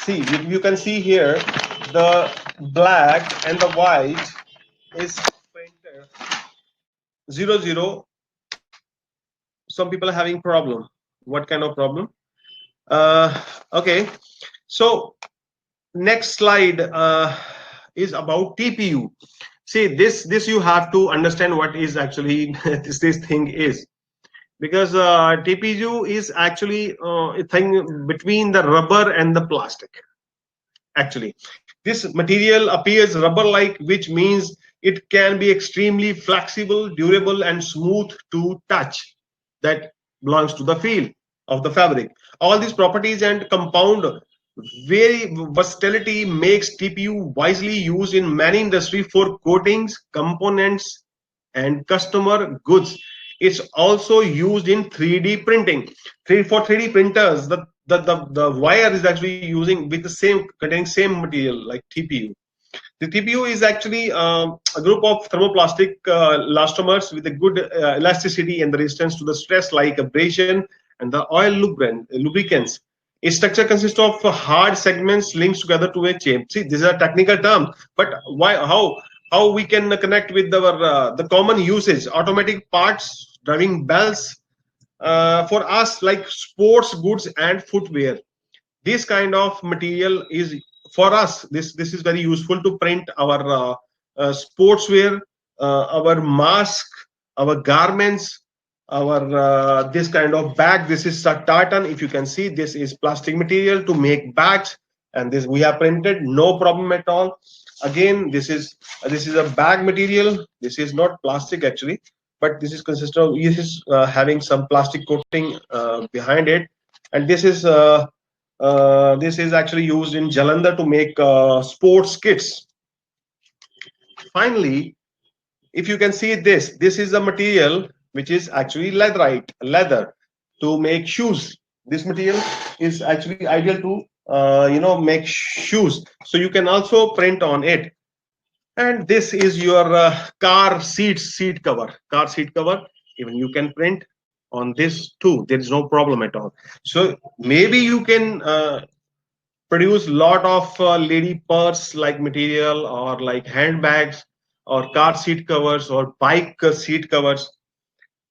A: see you can see here the black and the white is printed 0 0. Some people are having problem. What kind of problem? Okay, so next slide is about TPU. See, this you have to understand what is actually this thing is, because TPU is actually a thing between the rubber and the plastic. Actually, this material appears rubber-like, which means it can be extremely flexible, durable, and smooth to touch. That belongs to the feel of the fabric. All these properties and compound very versatility makes TPU wisely used in many industries for coatings, components, and customer goods. It's also used in 3D printing. For 3D printers, the wire is actually using with the same containing same material like TPU. The TPU is actually a group of thermoplastic elastomers with a good elasticity and the resistance to the stress, like abrasion and the oil lubricants. Its structure consists of hard segments linked together to a chain. See, these are technical terms, but why? How we can connect with our the common usage? Automatic parts, driving bells, for us like sports goods and footwear. This kind of material is for us. This is very useful to print our sportswear, our mask, our garments, our this kind of bag. This is a tartan. If you can see, this is plastic material to make bags, and this we have printed, no problem at all. Again, this is a bag material. This is not plastic actually, but this is having some plastic coating behind it, and this is actually used in Jalandhar to make sports kits. Finally, if you can see this is a material which is actually leather to make shoes. This material is actually ideal to make shoes, so you can also print on it. And this is your car seat cover. Even you can print on this too. There is no problem at all. So maybe you can produce lot of lady purse like material, or like handbags, or car seat covers, or bike seat covers.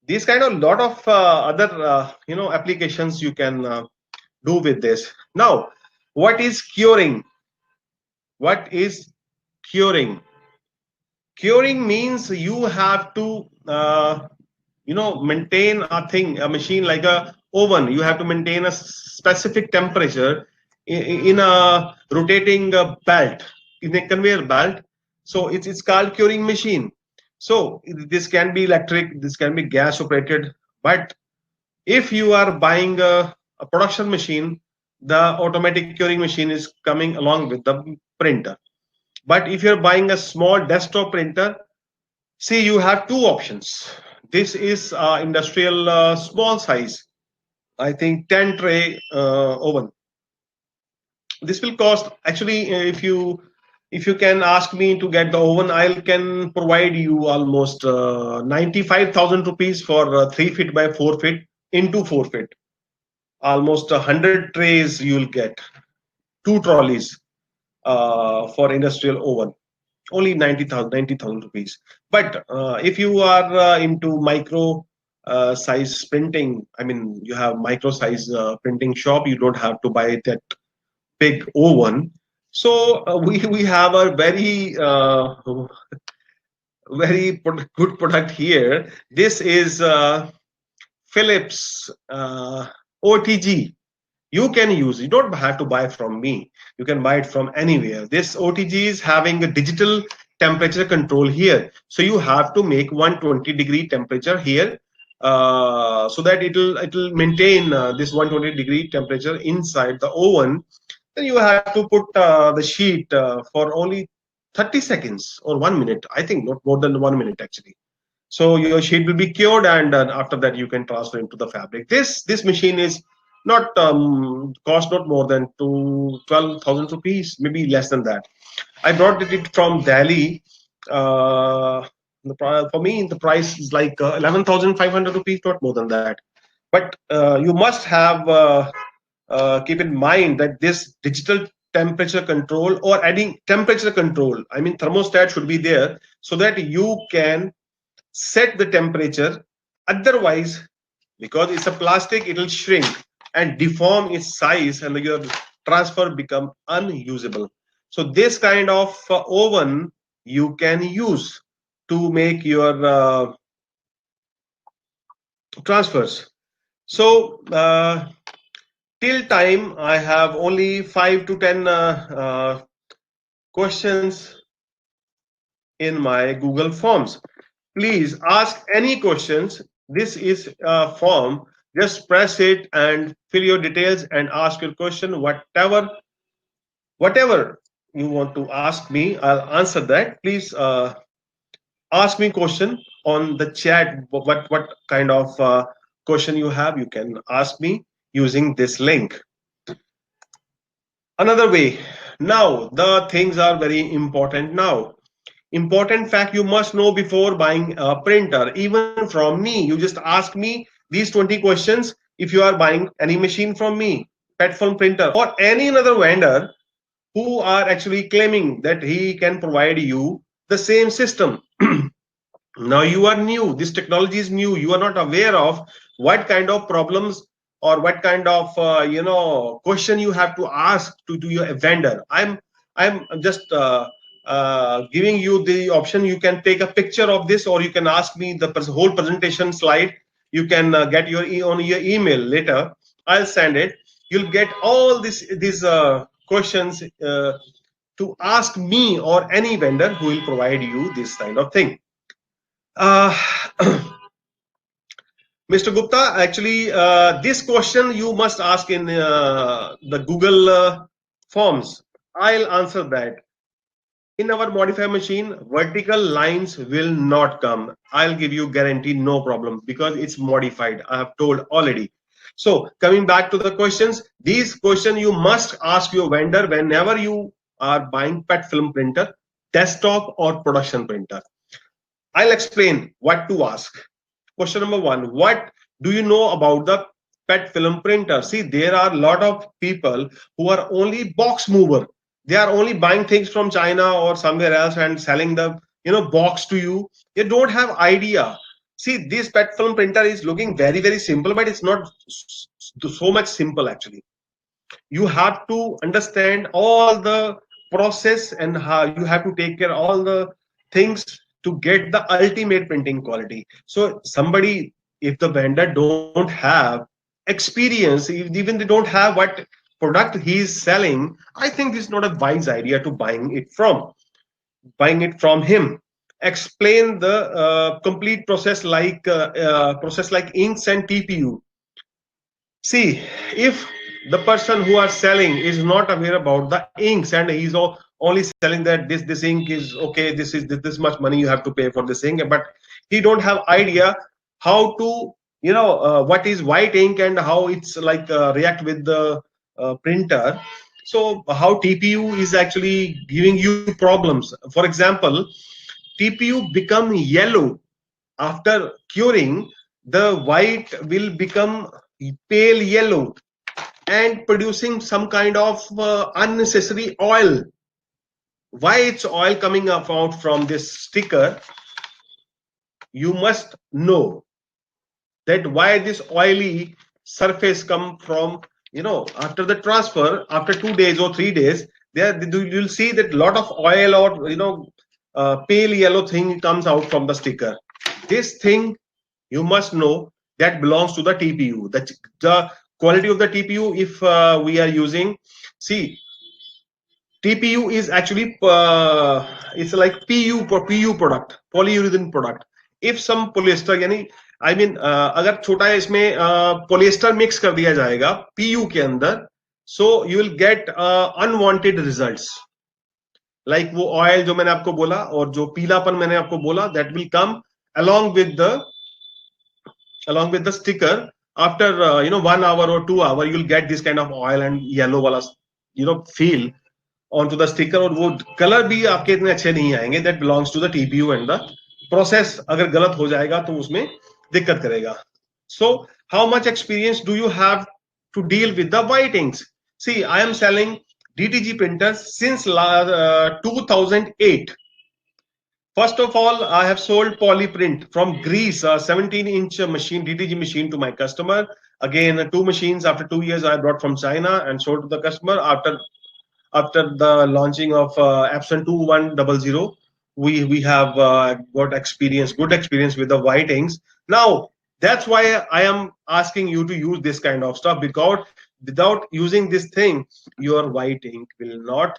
A: These kind of lot of other applications you can do with this. Now, what is curing? Curing means you have to maintain a machine like a oven. You have to maintain a specific temperature in a rotating belt, in a conveyor belt. So it's called curing machine. So this can be electric, this can be gas operated. But if you are buying a production machine, the automatic curing machine is coming along with the printer. But if you're buying a small desktop printer, see, you have two options. This is industrial small size, I think 10 tray oven. This will cost actually, if you can ask me to get the oven, I can provide you almost 95,000 rupees for 3 feet by 4 feet into 4 feet. Almost 100 trays you will get, 2 trolleys for industrial oven. only 90,000 rupees. But if you are into micro size printing, I mean, you have micro size printing shop, you don't have to buy that big oven. So we have a good product here. This is Philips OTG. You can use, you don't have to buy from me, you can buy it from anywhere. This OTG is having a digital temperature control here, so you have to make 120-degree temperature here, so that it'll maintain this 120-degree temperature inside the oven. Then you have to put the sheet for only 30 seconds or 1 minute, I think not more than 1 minute actually. So your sheet will be cured, and after that you can transfer into the fabric. This machine is not cost not more than 12,000 rupees, maybe less than that. I brought it from Delhi. For me, the price is like 11,500 rupees, not more than that. But you must have keep in mind that this digital temperature control, or adding temperature control, I mean thermostat should be there, so that you can set the temperature. Otherwise, because it's a plastic, it will shrink and deform its size, and your transfer become unusable. So this kind of oven you can use to make your transfers. So till time I have only 5 to 10 questions in my Google Forms. Please ask any questions. This is a form. Just press it and fill your details and ask your question. Whatever you want to ask me, I'll answer that. Please ask me question on the chat. What kind of question you have, you can ask me using this link. Another way. Now the things are very important now. Important fact you must know before buying a printer, even from me. You just ask me these 20 questions if you are buying any machine from me, PET film printer, or any another vendor who are actually claiming that he can provide you the same system. Now you are new, this technology is new, you are not aware of what kind of problems or what kind of question you have to ask to your vendor. I'm just giving you the option. You can take a picture of this, or you can ask me the whole presentation slide. You can get on your email later. I'll send it. You'll get all these questions to ask me or any vendor who will provide you this kind of thing. Mr. Gupta, actually, this question you must ask in the Google Forms. I'll answer that. In our modify machine, vertical lines will not come. I'll give you guarantee, no problem, because it's modified. I have told already. So coming back to the questions, these questions you must ask your vendor whenever you are buying PET film printer, desktop or production printer. I'll explain what to ask. Question number one, what do you know about the PET film printer? See, there are a lot of people who are only box mover. They are only buying things from China or somewhere else and selling the box to you. You don't have idea. See, this PET film printer is looking very, very simple, but it's not so much simple actually. You have to understand all the process and how you have to take care of all the things to get the ultimate printing quality. So somebody, if the vendor don't have experience, even they don't have what product he is selling, I think it's not a wise idea to buying it from him. Explain the complete process like inks and TPU. See, if the person who are selling is not aware about the inks and he's only selling that this ink is okay, this is this much money you have to pay for this ink, but he don't have idea how to what is white ink and how it's like react with the printer. So how TPU is actually giving you problems. For example, TPU become yellow after curing. The white will become pale yellow and producing some kind of unnecessary oil. why it's oil coming up out from this sticker, you must know that why this oily surface come from, after the transfer, after 2 days or 3 days, there you'll see that lot of oil or pale yellow thing comes out from the sticker. This thing, you must know, that belongs to the TPU. The quality of the TPU, if we are using, see, TPU is actually it's like PU product, polyurethane product. If some polyester, यानी I mean अगर छोटा इसमें polyester mix कर दिया जाएगा PU के अंदर, so you will get unwanted results. Like वो oil जो मैंने आपको बोला और जो पीलापन मैंने आपको बोला, that will come along with the sticker. After 1 hour or 2 hour, you'll get this kind of oil and yellow wala feel onto the sticker, और वो कलर भी आपके इतने अच्छे नहीं आएंगे. That belongs to the TPU and the process. अगर गलत हो जाएगा तो उसमें दिक्कत करेगा. So how much experience do you have to deal with the white inks? See, I am selling DTG printers since 2008. First of all, I have sold Polyprint from Greece, a 17-inch machine, DTG machine, to my customer. Again, 2 machines after 2 years I brought from China and sold to the customer. After the launching of Epson 2100, we have got good experience with the white inks. Now, that's why I am asking you to use this kind of stuff, because without using this thing, your white ink will not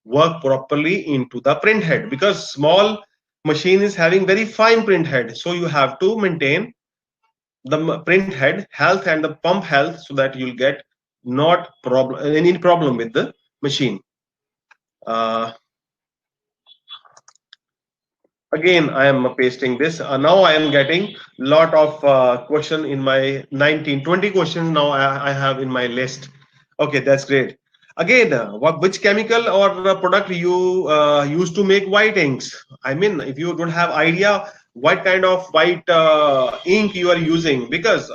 A: work properly into the print head, because small machine is having very fine print head. So you have to maintain the print head health and the pump health, so that you'll get not any problem with the machine. Again, I am pasting this. Now I am getting lot of question in my 20 questions now I have in my list. Okay, that's great. Again, which chemical or product you use to make white inks? I mean, if you don't have idea what kind of white ink you are using, because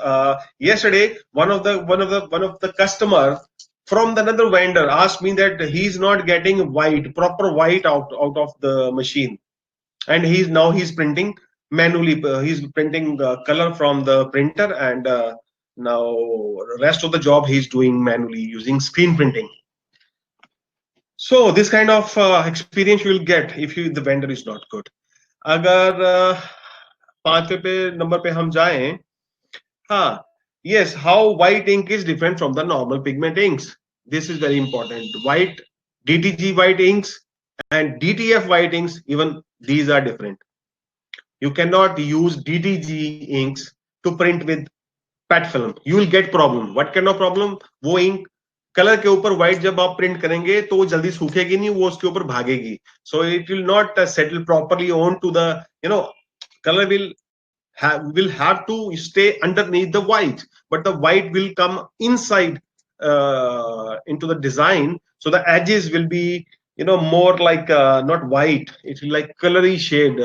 A: yesterday one of the customer from another vendor asked me that he's not getting proper white out of the machine, and he's printing manually. He's printing color from the printer, and now rest of the job he's doing manually using screen printing. So this kind of experience you will get if the vendor is not good. अगर 5वें number पे हम जाएं, हाँ, yes, how white ink is different from the normal pigment inks. This is very important. DTG white inks and DTF white inks, even these are different. You cannot use DTG inks to print with PET film. You will get problem. What kind of problem? वो ink colour के ऊपर white जब आप print करेंगे तो वो जल्दी सूखेगी नहीं, वो उसके ऊपर भागेगी. So it will not settle properly on to the, color will have to stay underneath the white, but the white will come inside into the design. So the edges will be, more like not white. It will like colory shade.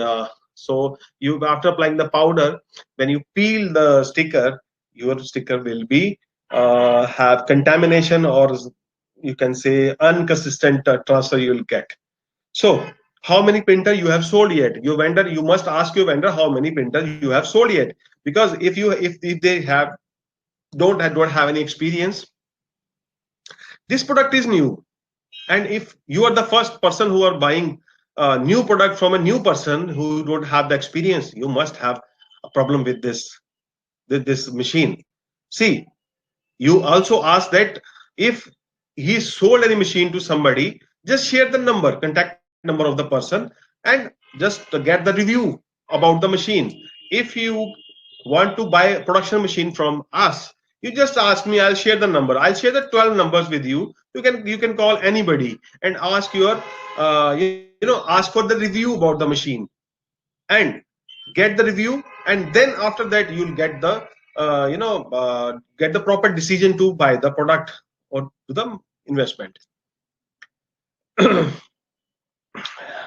A: So you, after applying the powder, when you peel the sticker, your sticker will be have contamination, or you can say inconsistent transfer you will get. So how many printer you have sold yet? Your vendor, you must ask your vendor how many printers you have sold yet, because if they don't have any experience, this product is new, and if you are the first person who are buying a new product from a new person who don't have the experience, you must have a problem with this machine. See, you also ask that if he sold any machine to somebody, just share the contact number of the person, and just get the review about the machine. If you want to buy a production machine from us, you just ask me, I'll share the number. I'll share the 12 numbers with you. You can call anybody and ask ask for the review about the machine, and get the review, and then after that you'll get the get the proper decision to buy the product or do the investment.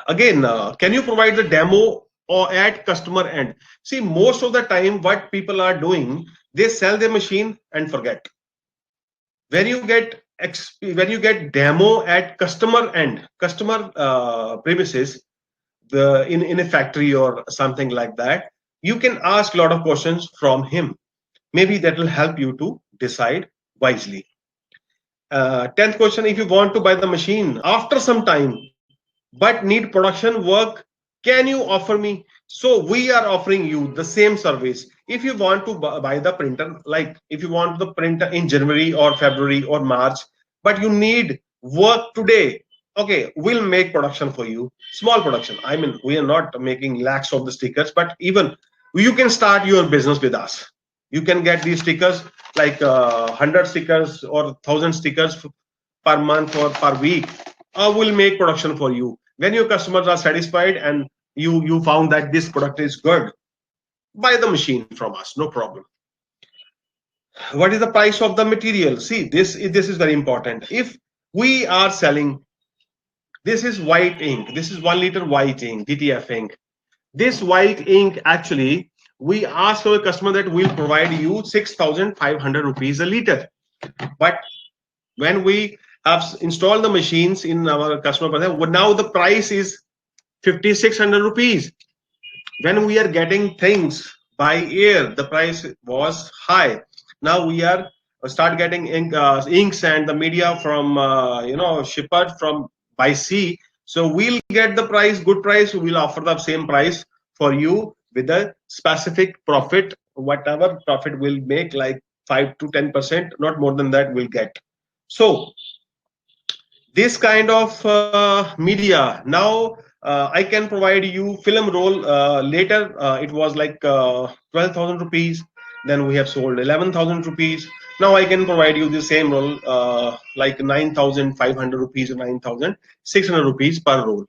A: Again, can you provide the demo or at customer end? See, most of the time what people are doing, they sell their machine and forget. When you get when you get demo at customer end, customer premises, in a factory or something like that, you can ask a lot of questions from him. Maybe that will help you to decide wisely. 10th question: if you want to buy the machine after some time but need production work, can you offer me? So we are offering you the same service. If you want to buy the printer, like if you want the printer in January or February or March, but you need work today, okay, we'll make production for you. Small production. I mean, we are not making lakhs of the stickers, but even you can start your business with us. You can get these stickers like 100 stickers or 1,000 stickers per month or per week. We'll make production for you. When your customers are satisfied and you found that this product is good, buy the machine from us, no problem. What is the price of the material? See, this is very important. If we are selling, this is white ink, this is 1 liter white ink, DTF ink. This white ink, actually, we ask our customer that we'll provide you 6,500 rupees a liter. But when we have installed the machines in our customer process, now the price is 5,600 rupees. When we are getting things by air, the price was high. Now we are start getting inks and the media from shipped from by sea. So we'll get the price, good price. We'll offer the same price for you with a specific profit. Whatever profit we'll make, like 5 to 10%, not more than that, we'll get. So this kind of media, now I can provide you film roll. Later it was like 12,000 rupees. Then we have sold 11,000 rupees. Now I can provide you the same roll like 9,500 rupees or 9,600 rupees per roll.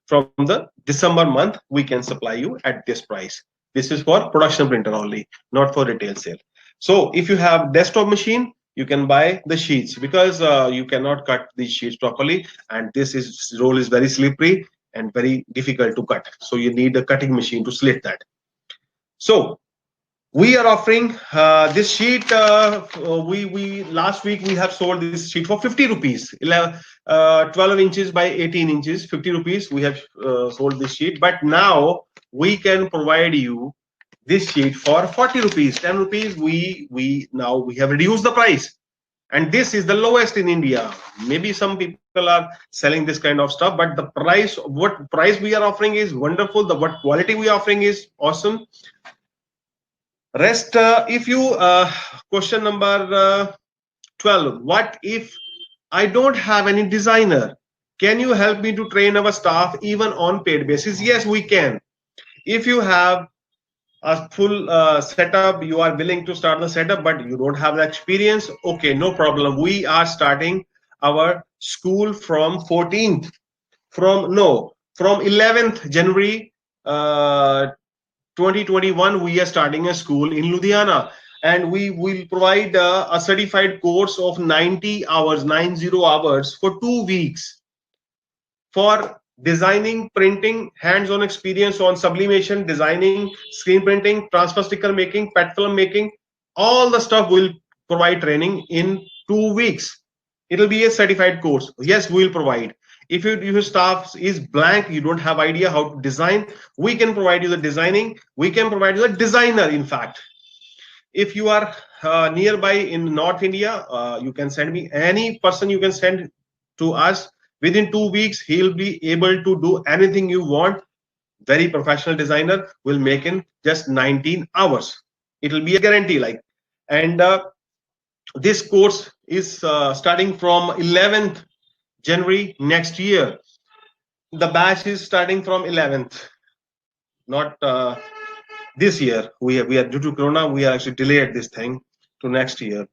A: From the December month, we can supply you at this price. This is for production printer only, not for retail sale. So if you have desktop machine, you can buy the sheets, because you cannot cut these sheets properly, and roll is very slippery and very difficult to cut. So you need a cutting machine to slit that. So we are offering this sheet. We last week we have sold this sheet for 50 rupees. 12 inches by 18 inches, 50 rupees. We have sold this sheet, but now we can provide you this sheet for 40 rupees, 10 rupees. We have reduced the price, and this is the lowest in India. Maybe some people are selling this kind of stuff, but the price, what price we are offering is wonderful. What quality we are offering is awesome. Rest, if you question number 12, what if I don't have any designer? Can you help me to train our staff even on paid basis? Yes, we can. If you have a full setup, you are willing to start the setup, but you don't have the experience, okay, no problem. We are starting our school from 14th, from 11th January 2021. We are starting a school in Ludhiana, and we will provide a certified course of 90 hours, 90 hours for 2 weeks for designing, printing, hands-on experience on sublimation, designing, screen printing, transfer sticker making, pet film making. All the stuff will provide training in 2 weeks. It will be a certified course. Yes, we will provide. If your staff is blank, you don't have idea how to design, we can provide you the designing. We can provide you the designer, in fact. If you are nearby in North India, you can send me, any person you can send to us. Within 2 weeks, he'll be able to do anything you want. Very professional designer will make in just 19 hours. It will be a guarantee, like. And this course is starting from 11th January next year. The batch is starting from 11th, not this year. We are due to Corona, we are actually delayed this thing to next year.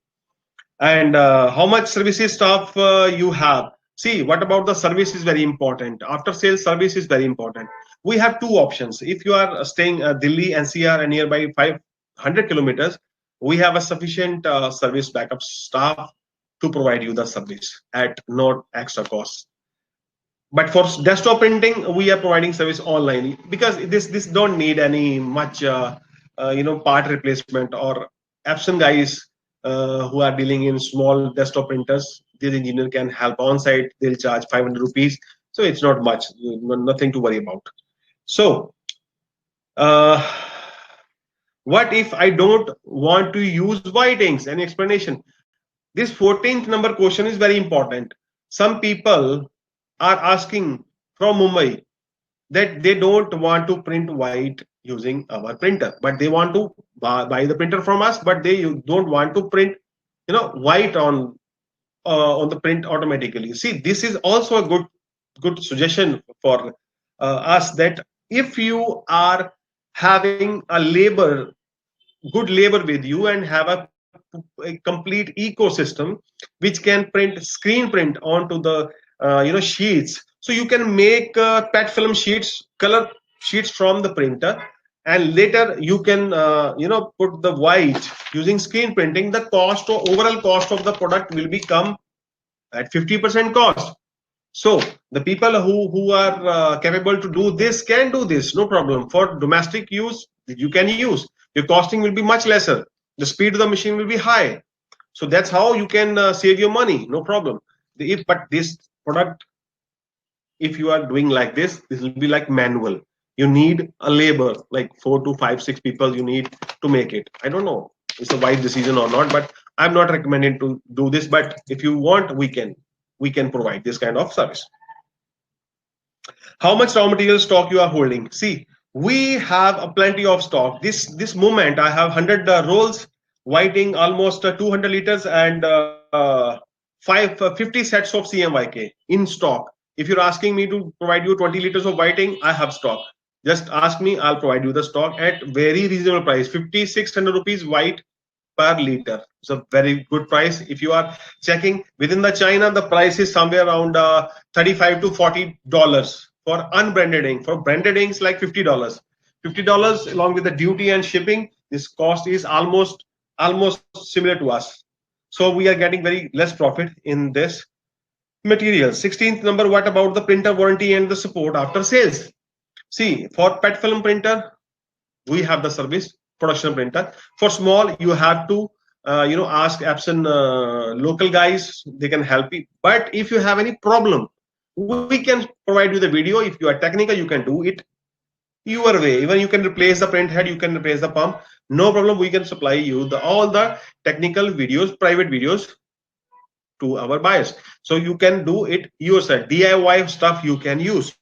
A: And how much services staff you have? See, what about the service is very important. After sales service is very important. We have two options. If you are staying Delhi, NCR, and nearby 500 kilometers, we have a sufficient service backup staff to provide you the service at no extra cost. But for desktop printing, we are providing service online, because this don't need any much part replacement or Epson guys who are dealing in small desktop printers. This engineer can help on site. They'll charge 500 rupees. So it's not much, nothing to worry about. So, uh, what if I don't want to use white inks? Any explanation? This 14th number question is very important. Some people are asking from Mumbai that they don't want to print white using our printer, but they want to buy the printer from us, but they don't want to print, white on the print automatically. See, this is also a good suggestion for us, that if you are having a good labor with you, and have a complete ecosystem which can print screen print onto the sheets, so you can make pet film sheets, color sheets from the printer, and later you can put the white using screen printing. The cost or overall cost of the product will become at 50% cost. So the people who are capable to do this can do this, no problem. For domestic use, you can use. Your costing will be much lesser. The speed of the machine will be high. So that's how you can save your money, no problem. But this product, if you are doing like this will be like manual. You need a labor, like 4 to 5, 6 people you need to make it. I don't know it's a wise decision or not, but I'm not recommending to do this. But if you want, we can provide this kind of service. How much raw material stock you are holding? See, we have a plenty of stock. This moment I have 100 rolls, whiting almost 200 liters, and 50 sets of CMYK in stock. If you're asking me to provide you 20 liters of whiting, I have stock. Just ask me, I'll provide you the stock at very reasonable price. 5,600 rupees white per liter. It's a very good price. If you are checking within the China, the price is somewhere around $35 to $40 for unbranded ink. For branded inks, like $50. $50 along with the duty and shipping. This cost is almost similar to us. So we are getting very less profit in this material. 16th number, what about the printer warranty and the support after sales? See, for PET film printer, we have the service. Production printer. For small, you have to ask Epson local guys. They can help you. But if you have any problem, we can provide you the video. If you are technical, you can do it your way. Even you can replace the print head, you can replace the pump, no problem. We can supply you all the technical videos, private videos to our buyers, so you can do it yourself. DIY stuff you can use.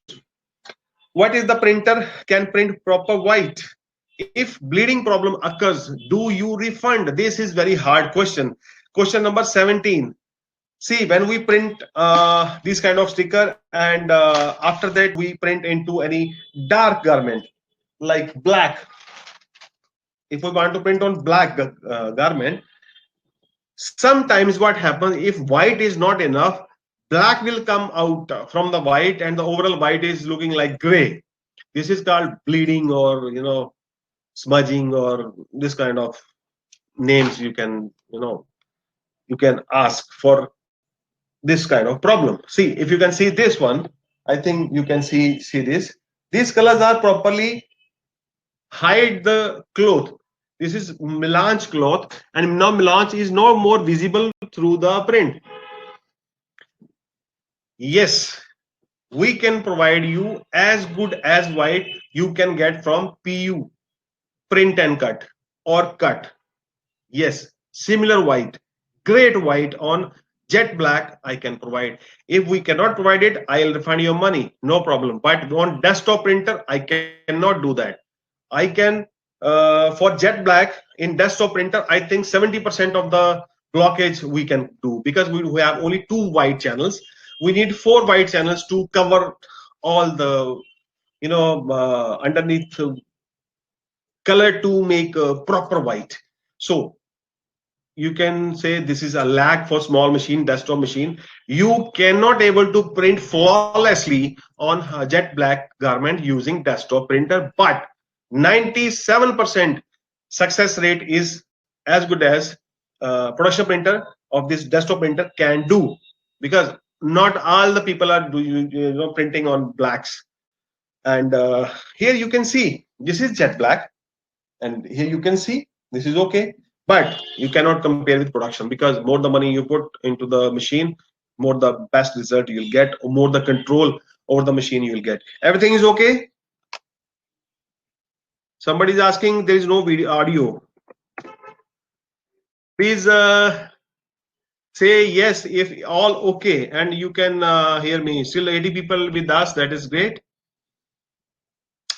A: What is the printer can print proper white? If bleeding problem occurs, do you refund? This is very hard question. Question number 17. See, when we print this kind of sticker, and after that we print into any dark garment like black. If we want to print on black garment, sometimes what happens, if white is not enough, black will come out from the white, and the overall white is looking like gray. This is called bleeding, or smudging, or this kind of names you can ask for this kind of problem. See, if you can see this one, I think you can see this. These colors are properly hide the cloth. This is melange cloth, and now melange is no more visible through the print. Yes, we can provide you as good as white you can get from PU, print and cut, or cut. Yes, similar white, great white on jet black I can provide. If we cannot provide it, I'll refund your money, no problem. But on desktop printer, I cannot do that. I can for jet black in desktop printer, I think 70% of the blockage we can do, because we have only 2 white channels. We need 4 white channels to cover all the underneath color to make a proper white. So you can say this is a lag for small machine, desktop machine. You cannot able to print flawlessly on a jet black garment using desktop printer, but 97% success rate is as good as production printer of this desktop printer can do, because not all the people are doing printing on blacks. And here you can see this is jet black, and here you can see this is okay. but you cannot compare with production, because more the money you put into the machine, more the best result you'll get, or more the control over the machine you'll get. Everything is okay? Somebody is asking, there is no video audio. Please say yes if all okay and you can hear me. Still 80 people with us, that is great.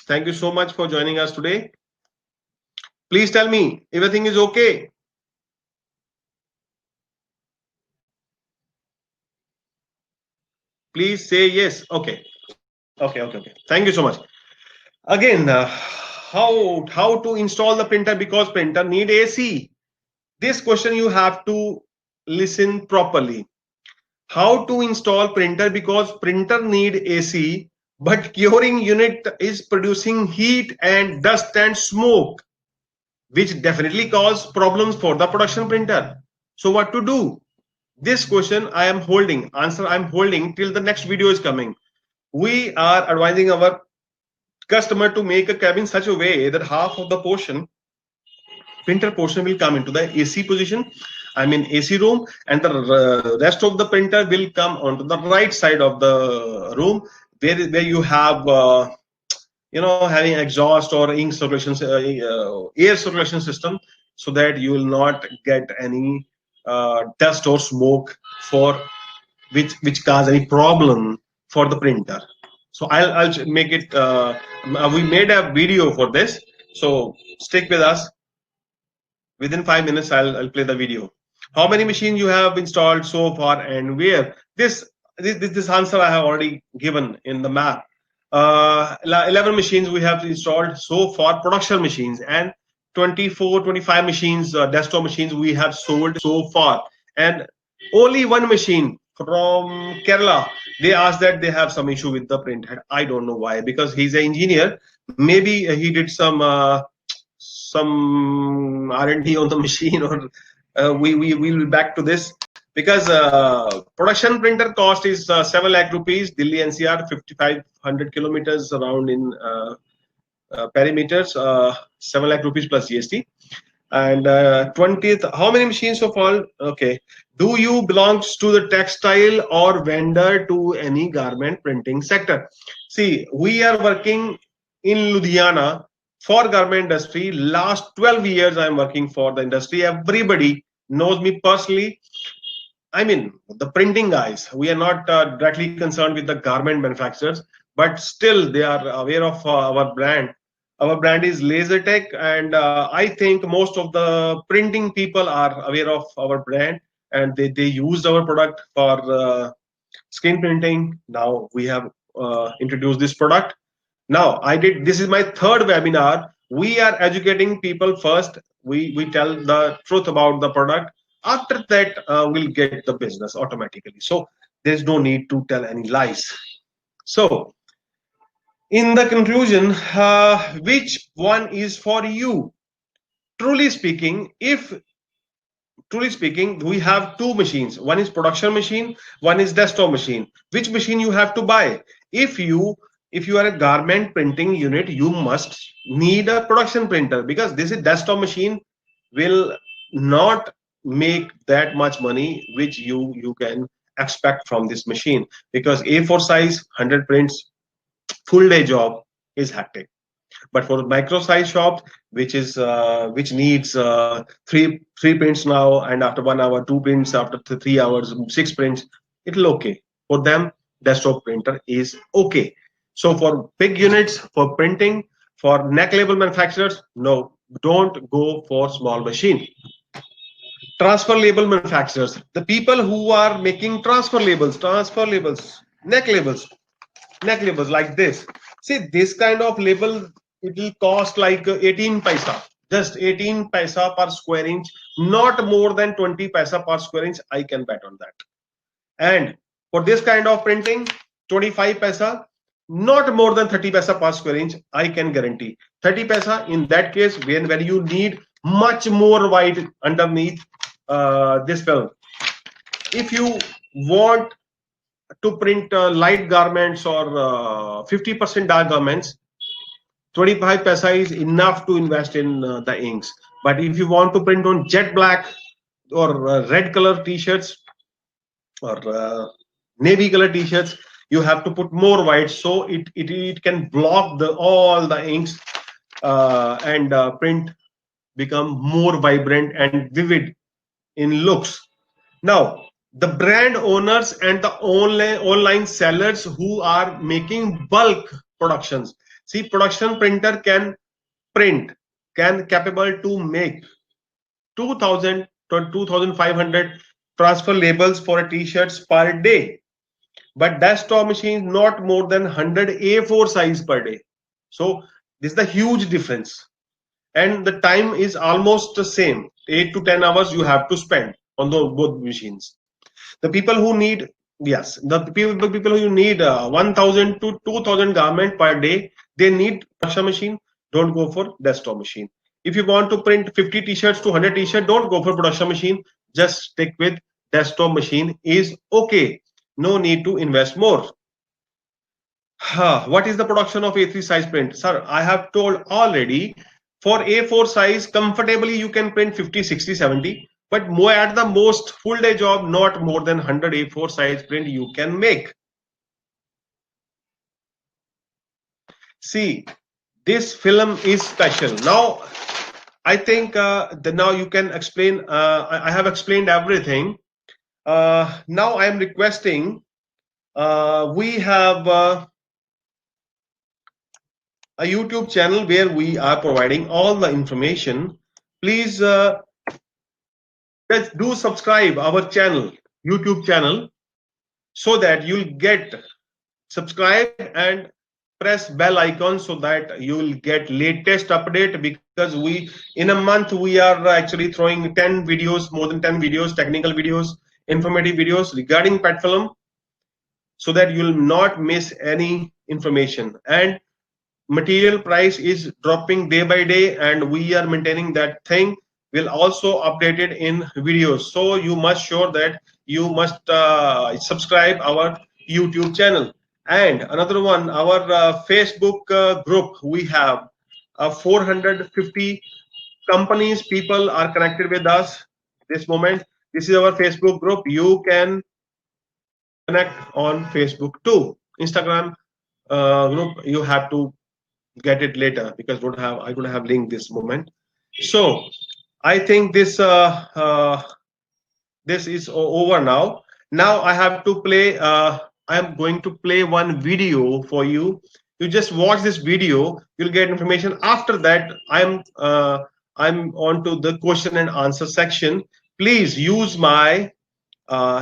A: Thank you so much for joining us today. Please tell me everything is okay. Please say yes. Okay. Thank you so much. Again, how to install the printer, because printer need AC. This question you have to listen properly. How to install printer, because printer need AC, but curing unit is producing heat and dust and smoke, which definitely cause problems for the production printer. So what to do? This question I am holding, answer I am holding till the next video is coming. We are advising our customer to make a cabin such a way that half of the portion, printer portion, will come into the AC position, I mean AC room, and the rest of the printer will come onto the right side of the room, where you have having exhaust or ink circulation, air circulation system, so that you will not get any dust or smoke for which cause any problem for the printer. So I'll make it. We made a video for this, so stick with us. Within 5 minutes, I'll play the video. How many machines you have installed so far, and where? This answer I have already given in the map. 11 machines we have installed so far, production machines, and 25 machines, desktop machines we have sold so far, and only one machine from Kerala. They asked that they have some issue with the print head. I don't know why, because he's an engineer. Maybe he did some R&D on the machine, or we will be back to this, because production printer cost is 7 lakh rupees, Delhi NCR, 5500 kilometers around in perimeters, 7 lakh rupees plus GST. And 20th, how many machines so far? Okay. Do you belongs to the textile or vendor to any garment printing sector? See, we are working in Ludhiana for garment industry. Last 12 years I am working for the industry. Everybody knows me personally. I mean, the printing guys, we are not directly concerned with the garment manufacturers, but still they are aware of our brand. Our brand is LaserTech, and I think most of the printing people are aware of our brand, and they used our product for screen printing. Now we have introduced this product. Now this is my third webinar. We are educating people first. We tell the truth about the product. After that, we'll get the business automatically. So there's no need to tell any lies. So in the conclusion, which one is for you? Truly speaking, we have two machines. One is production machine, one is desktop machine. Which machine you have to buy? If you are a garment printing unit, you must need a production printer, because this is desktop machine will not make that much money which you can expect from this machine, because A4 size 100 prints full day job is hectic. But for micro size shops, which needs three prints now, and after 1 hour 2 prints, after 3 hours 6 prints, it'll okay. For them, desktop printer is okay. So for big units, for printing, for neck label manufacturers, no, don't go for small machine. Transfer label manufacturers, the people who are making transfer labels, neck labels like this. See, this kind of label, it will cost like 18 paisa, just 18 paisa per square inch, not more than 20 paisa per square inch. I can bet on that. And for this kind of printing, 25 paisa, not more than 30 paisa per square inch. I can guarantee 30 paisa in that case, when you need much more white underneath this film. If you want to print light garments or 50% dark garments, 25 paisa is enough to invest in the inks. But if you want to print on jet black or red color t-shirts or navy color t-shirts, you have to put more white, so it can block all the inks and print become more vibrant and vivid in looks. Now, the brand owners and the online sellers who are making bulk productions, see, production printer can capable to make 2000 to 2500 transfer labels for a t-shirts per day, but desktop machine not more than 100 A4 size per day. So this is the huge difference, and the time is almost the same. 8 to 10 hours you have to spend on both machines. The people who need, yes, the people who need 1000 to 2000 garment per day, they need production machine. Don't go for desktop machine. If you want to print 50 t-shirts to 100 t-shirts, don't go for production machine. Just stick with desktop machine is okay. No need to invest more. What is the production of A3 size print? Sir, I have told already, for A4 size, comfortably you can print 50, 60, 70. But more at the most, full day job, not more than 100 A4 size print you can make. See, this film is special. Now, I think now you can explain. I have explained everything. Now I am requesting, we have a YouTube channel where we are providing all the information. Please do subscribe our channel, YouTube channel, so that you'll get subscribe and press bell icon so that you will get latest update, because we in a month we are actually throwing 10 videos, more than 10 videos, technical videos, informative videos regarding PET film, so that you will not miss any information. And material price is dropping day by day, and we are maintaining that thing. Will also update it in videos, so you must sure that you must subscribe our YouTube channel. And another one, our Facebook group, we have 450 companies, people are connected with us this moment. This is our Facebook group. You can connect on Facebook too. Instagram group, you have to get it later, because I don't have link this moment. So I think this this is over now. Now I have to play. I am going to play one video for you. You just watch this video. You'll get information. After that, I'm on to the question and answer section. Please use my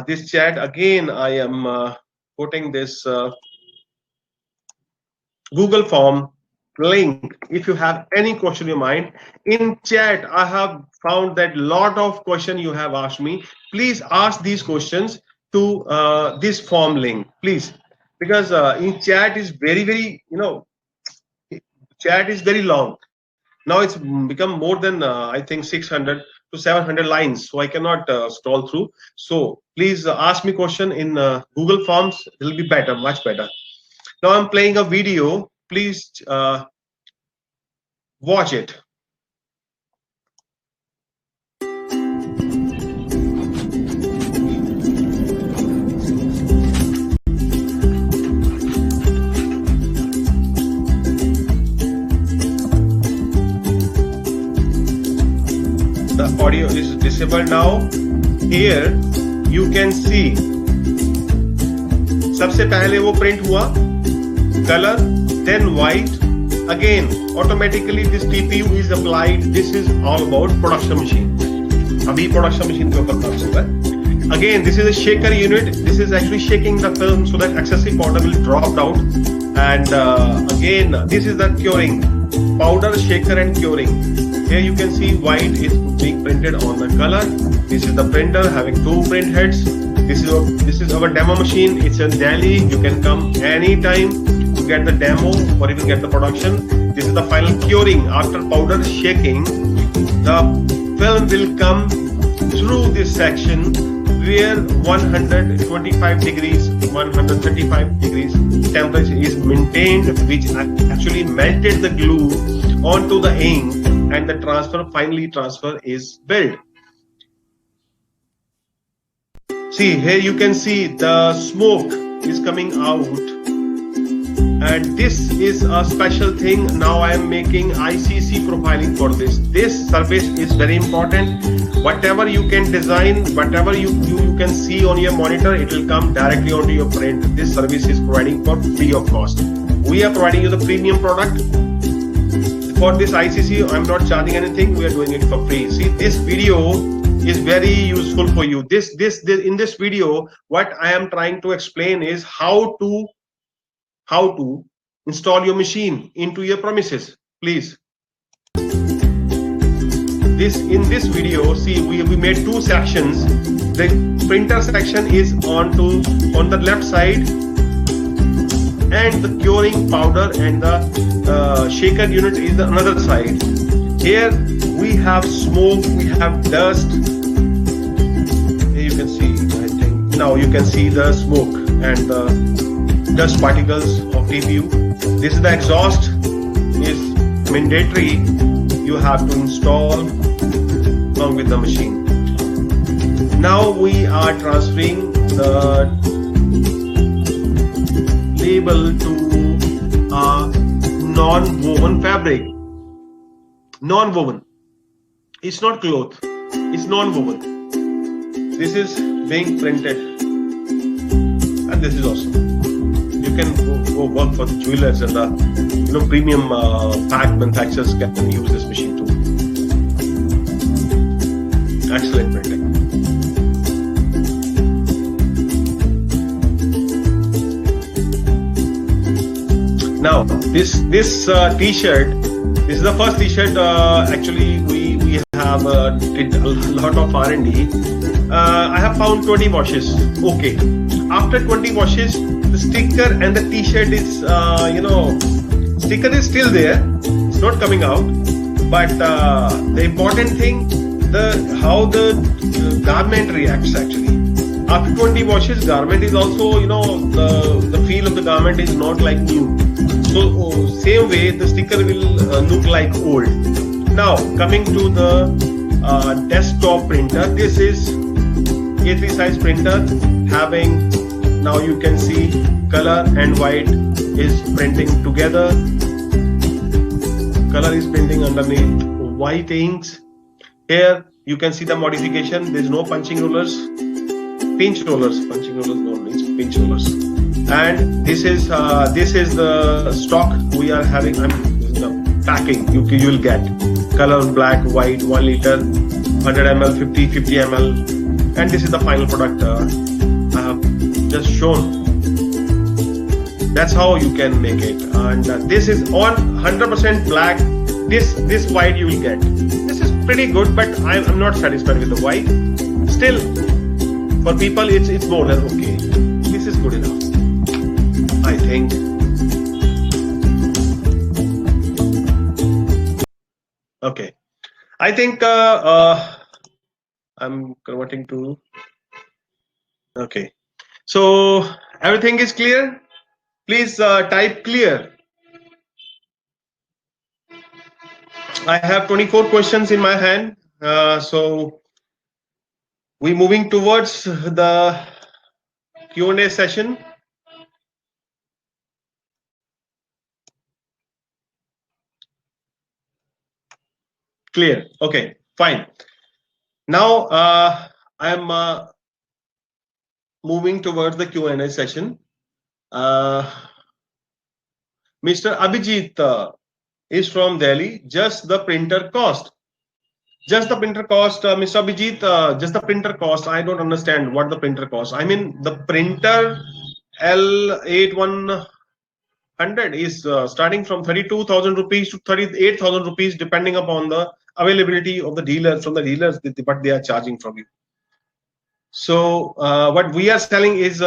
A: this chat again. I am putting this Google form link. If you have any question in your mind, in chat I have found that lot of questions you have asked me. Please ask these questions to this form link, please, because in chat is very chat is very long. Now it's become more than I think 600 to 700 lines, so I cannot scroll through. So please ask me question in Google Forms. It will be better, much better. Now I'm playing a video. Please watch it. The audio is disabled now. Here you can see. सबसे पहले वो print हुआ color, then white. Again, automatically this TPU is applied. This is all about production machine. अभी production machine के ऊपर काम चल रहा है. Again, this is a shaker unit. This is actually shaking the film so that excessive powder will drop out. And again, this is the curing, powder, shaker, and curing. Here you can see white is being printed on the color. This is the printer having 2 print heads. This is our demo machine. It's in Delhi. You can come anytime to get the demo or even get the production. This is the final curing. After powder shaking, the film will come through this section where 125 degrees, 135 degrees temperature is maintained, which actually melted the glue onto the ink. and the transfer is built. See, here you can see the smoke is coming out, and this is a special thing. Now I am making ICC profiling for this. This service is very important. Whatever you can design, whatever you can see on your monitor, it will come directly onto your print. This service is providing for free of cost. We are providing you the premium product. For this ICC, I'm not charging anything. We are doing it for free. See, this video is very useful for you. In this video, what I am trying to explain is how to install your machine into your premises. Please. In this video, see, we made two sections. The printer section is on the left side, and the curing powder and the shaker unit is the another side. Here we have smoke, we have dust. Here you can see, I think now you can see the smoke and the dust particles of TPU. This is the exhaust, is mandatory. You have to install along with the machine. Now we are transferring the label to a non-woven fabric. Non-woven. It's not cloth. It's non-woven. This is being printed, and this is awesome. You can go work for the jewelers and the premium pack manufacturers can use this machine too. Excellent printing. Now this t-shirt, this is the first t-shirt. Actually, we have did a lot of R&D. I have found 20 washes. Okay, after 20 washes, the sticker and the t-shirt is sticker is still there. It's not coming out. But the important thing, how the garment reacts actually. After 20 washes, garment is also, the feel of the garment is not like new. So same way, the sticker will look like old. Now coming to the desktop printer, this is A3 size printer having, now you can see color and white is printing together. Color is printing underneath white inks. Here you can see the modification. There is no punching rollers, pinch rollers. Punching rollers no, it's pinch rollers. And this is the stock we are having. This is the packing you will get. Color black, white, 1 liter, 100 ml, 50 ml, and this is the final product I have just shown. That's how you can make it. And this is on 100% black. This white you will get. This is pretty good, but I'm not satisfied with the white. Still, for people, it's more than okay. This is good enough, I think. Okay, I think I'm converting to. Okay, so everything is clear. Please type clear. I have 24 questions in my hand. So we're moving towards the Q&A session. Clear. Okay, fine. Now I'm moving towards the Q&A session. Mr. Abhijit is from Delhi. Just the printer cost. Just the printer cost, Mr. Abhijit. Just the printer cost. I don't understand what the printer cost. I mean, the printer L8100 is starting from 32,000 rupees to 38,000 rupees, depending upon the availability of the dealers, from the dealers, what they are charging from you. So what we are selling is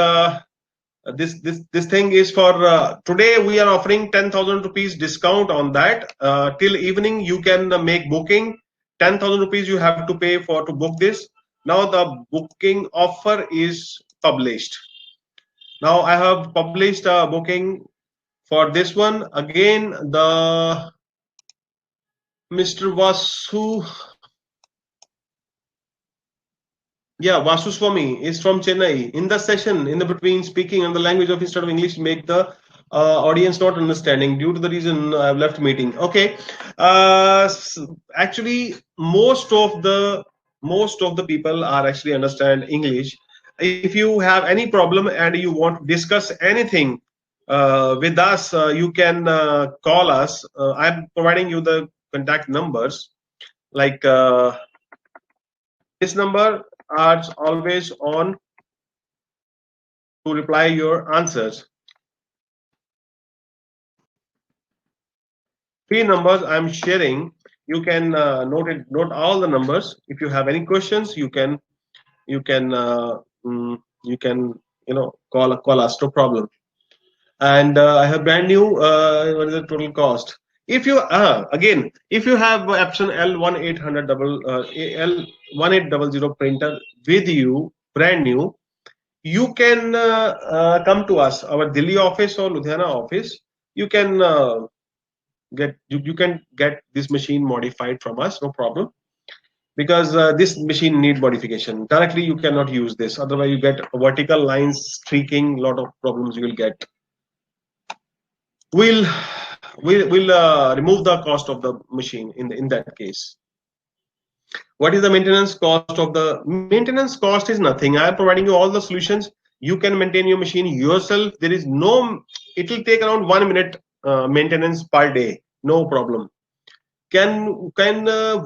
A: this thing is for today. We are offering 10,000 rupees discount on that. Till evening you can make booking. 10,000 rupees you have to pay to book this. Now the booking offer is published. Now I have published a booking for this one. Again, the Mr. Vasu, yeah, Vasu Swami is from Chennai. In the session, in the between speaking and the language of instead of English, make the audience not understanding. Due to the reason I've left meeting. Okay, actually, most of the people are actually understand English. If you have any problem and you want to discuss anything with us, you can call us. I'm providing you the contact numbers. Like this number are always on to reply your answers. Three numbers I'm sharing. You can note all the numbers. If you have any questions, you can you can call us. No problem. And I have brand new. What is the total cost? If you again, if you have Epson L1800 L1800 printer with you, brand new, you can come to us, our Delhi office or Ludhiana office. You can you can get this machine modified from us, no problem. Because this machine need modification. Directly you cannot use this. Otherwise you get vertical lines, streaking, lot of problems you will get. We'll remove the cost of the machine in that case. What is the maintenance cost of the maintenance cost? Is nothing. I am providing you all the solutions. You can maintain your machine yourself. There is no, it will take around 1 minute maintenance per day, no problem. Can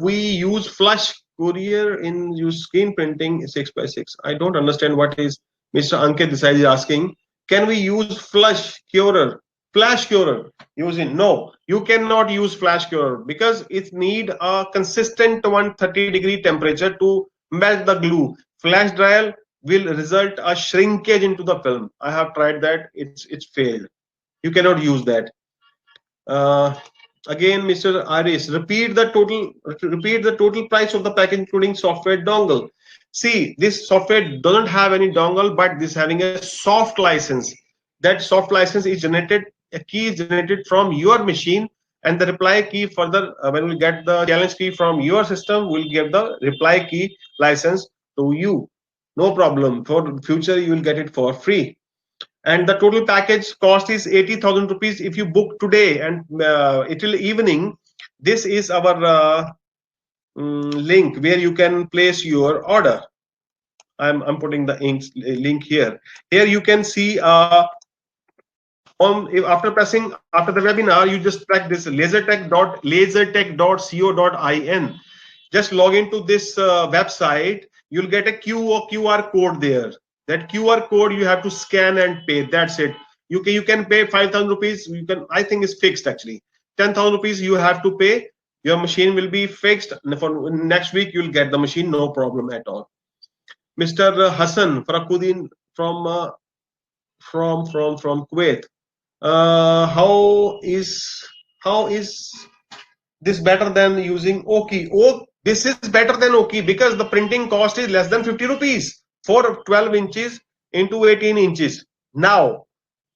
A: we use flash courier in use screen printing 6x6? I don't understand what is Mr. Ankit Desai is asking. Can we use flash curer using? No, you cannot use flash curer because it need a consistent 130-degree temperature to melt the glue. Flash dryer will result a shrinkage into the film. I have tried that. It's failed. You cannot use that. Again, Mr. Iris, repeat the total price of the package including software dongle. See, this software doesn't have any dongle, but this having a soft license. That soft license is generated, a key is generated from your machine, and the reply key further, when we get the challenge key from your system, we'll give the reply key license to you. No problem. For future, you will get it for free. And the total package cost is 80,000 rupees if you book today and till evening. This is our link where you can place your order. I'm putting the link here. Here you can see after the webinar, you just track this lasertech.co.in. Just log into this website. You'll get a QR code there. That QR code you have to scan and pay. That's it. You can pay 5,000 rupees. You can, I think it's fixed actually. 10,000 rupees you have to pay. Your machine will be fixed. For next week you'll get the machine, no problem at all. Mr. Hassan Farakuddin from Kuwait. How is this better than using Oki? Oh, this is better than Oki because the printing cost is less than 50 rupees for 12 inches into 18 inches. Now,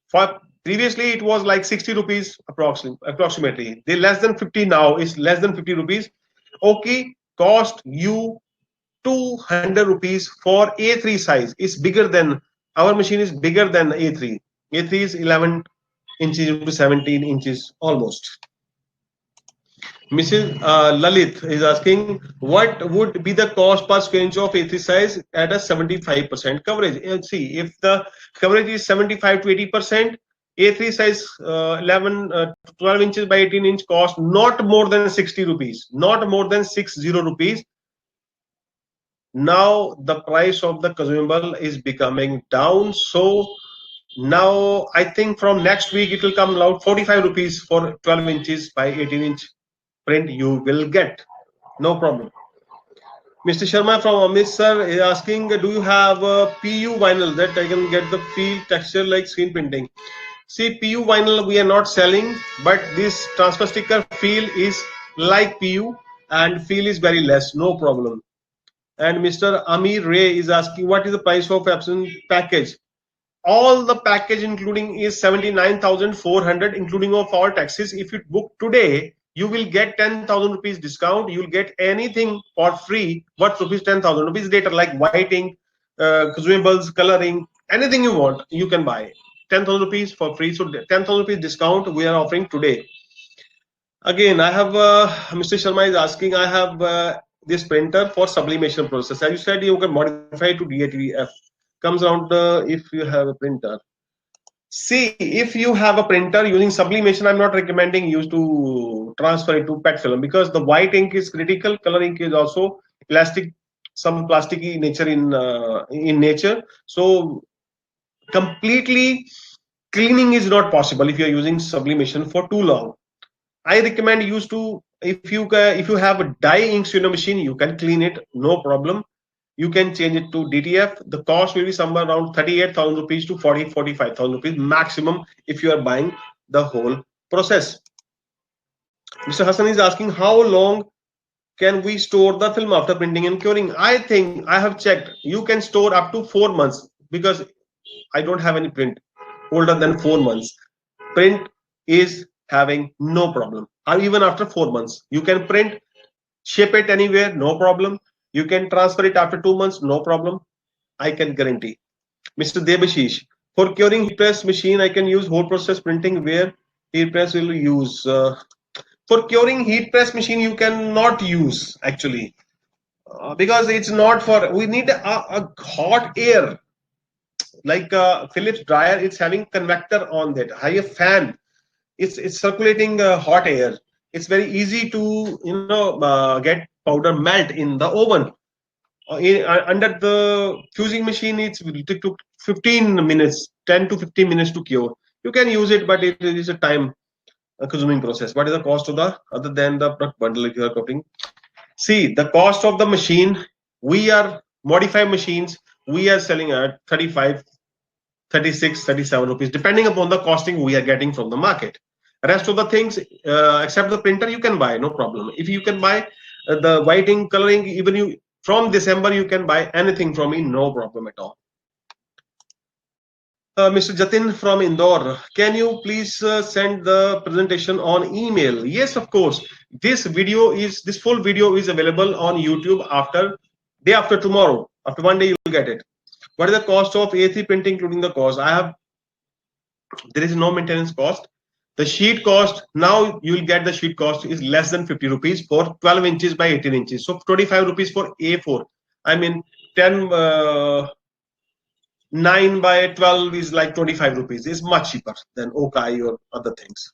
A: for previously it was like 60 rupees approximately. They less than 50 now. Is less than 50 rupees. Oki cost you 200 rupees for A3 size. It's bigger than, our machine is bigger than A3. A3 is 11 inches into 17 inches almost. Mrs. Lalit is asking, what would be the cost per square inch of A3 size at a 75% coverage? See, if the coverage is 75 to 80%, A3 size 12 inches by 18 inch cost not more than 60 rupees, not more than 60 rupees. Now the price of the consumable is becoming down, so now I think from next week it will come out 45 rupees for 12 inches by 18 inch print you will get, no problem. Mr. Sharma from Amritsar is asking, do you have a PU vinyl that I can get the feel texture like screen printing? See, PU vinyl we are not selling, but this transfer sticker feel is like PU and feel is very less, no problem. And Mr. Amir Ray is asking, what is the price of Epson package? All the package including is 79,400 including of all taxes. If you book today, you will get 10,000 rupees discount. You will get anything for free. What rupees 10,000 rupees data like whiting, consumables, coloring, anything you want, you can buy. 10,000 rupees for free. So 10,000 rupees discount we are offering today. Again, I have Mr. Sharma is asking. I have this printer for sublimation process. As you said, you can modify to DATF. Comes around if you have a printer. See, if you have a printer using sublimation, I'm not recommending you to transfer it to PET film because the white ink is critical. Color ink is also plastic, some plasticky nature in nature. So completely cleaning is not possible if you are using sublimation for too long. I recommend you to if you have a dye inks in a machine, you can clean it, no problem. You can change it to DTF. The cost will be somewhere around 38,000 rupees to 45,000 rupees maximum if you are buying the whole process. Mr. Hassan is asking how long can we store the film after printing and curing? I think I have checked. You can store up to 4 months because I don't have any print older than 4 months. Print is having no problem. Or even after 4 months, you can print, ship it anywhere, no problem. You can transfer it after 2 months, no problem. I can guarantee. Mr. Debashish, for curing heat press machine, I can use whole process printing where heat press will use. For curing heat press machine, you cannot use actually because it's not for. We need a hot air like Philips dryer. It's having convector on that. I have fan. It's circulating hot air. It's very easy to get powder melt in the oven. Under the fusing machine, it took 15 minutes, 10 to 15 minutes to cure. You can use it, but it is a time consuming process. What is the cost of the other than the product bundle if you are copying? See, the cost of the machine, we are modified machines, we are selling at 35, 36, 37 rupees, depending upon the costing we are getting from the market. Rest of the things, except the printer, you can buy, no problem. If you can buy the whiting, coloring, even you from December, you can buy anything from me, no problem at all. Mr. Jatin from Indore, can you please send the presentation on email? Yes, of course. This full video is available on YouTube day after tomorrow. After 1 day, you will get it. What is the cost of A3 printing, including the cost? There is no maintenance cost. The sheet cost, now you will get the sheet cost is less than 50 rupees for 12 inches by 18 inches. So 25 rupees for A4. I mean, 9 by 12 is like 25 rupees. It's much cheaper than Okai or other things.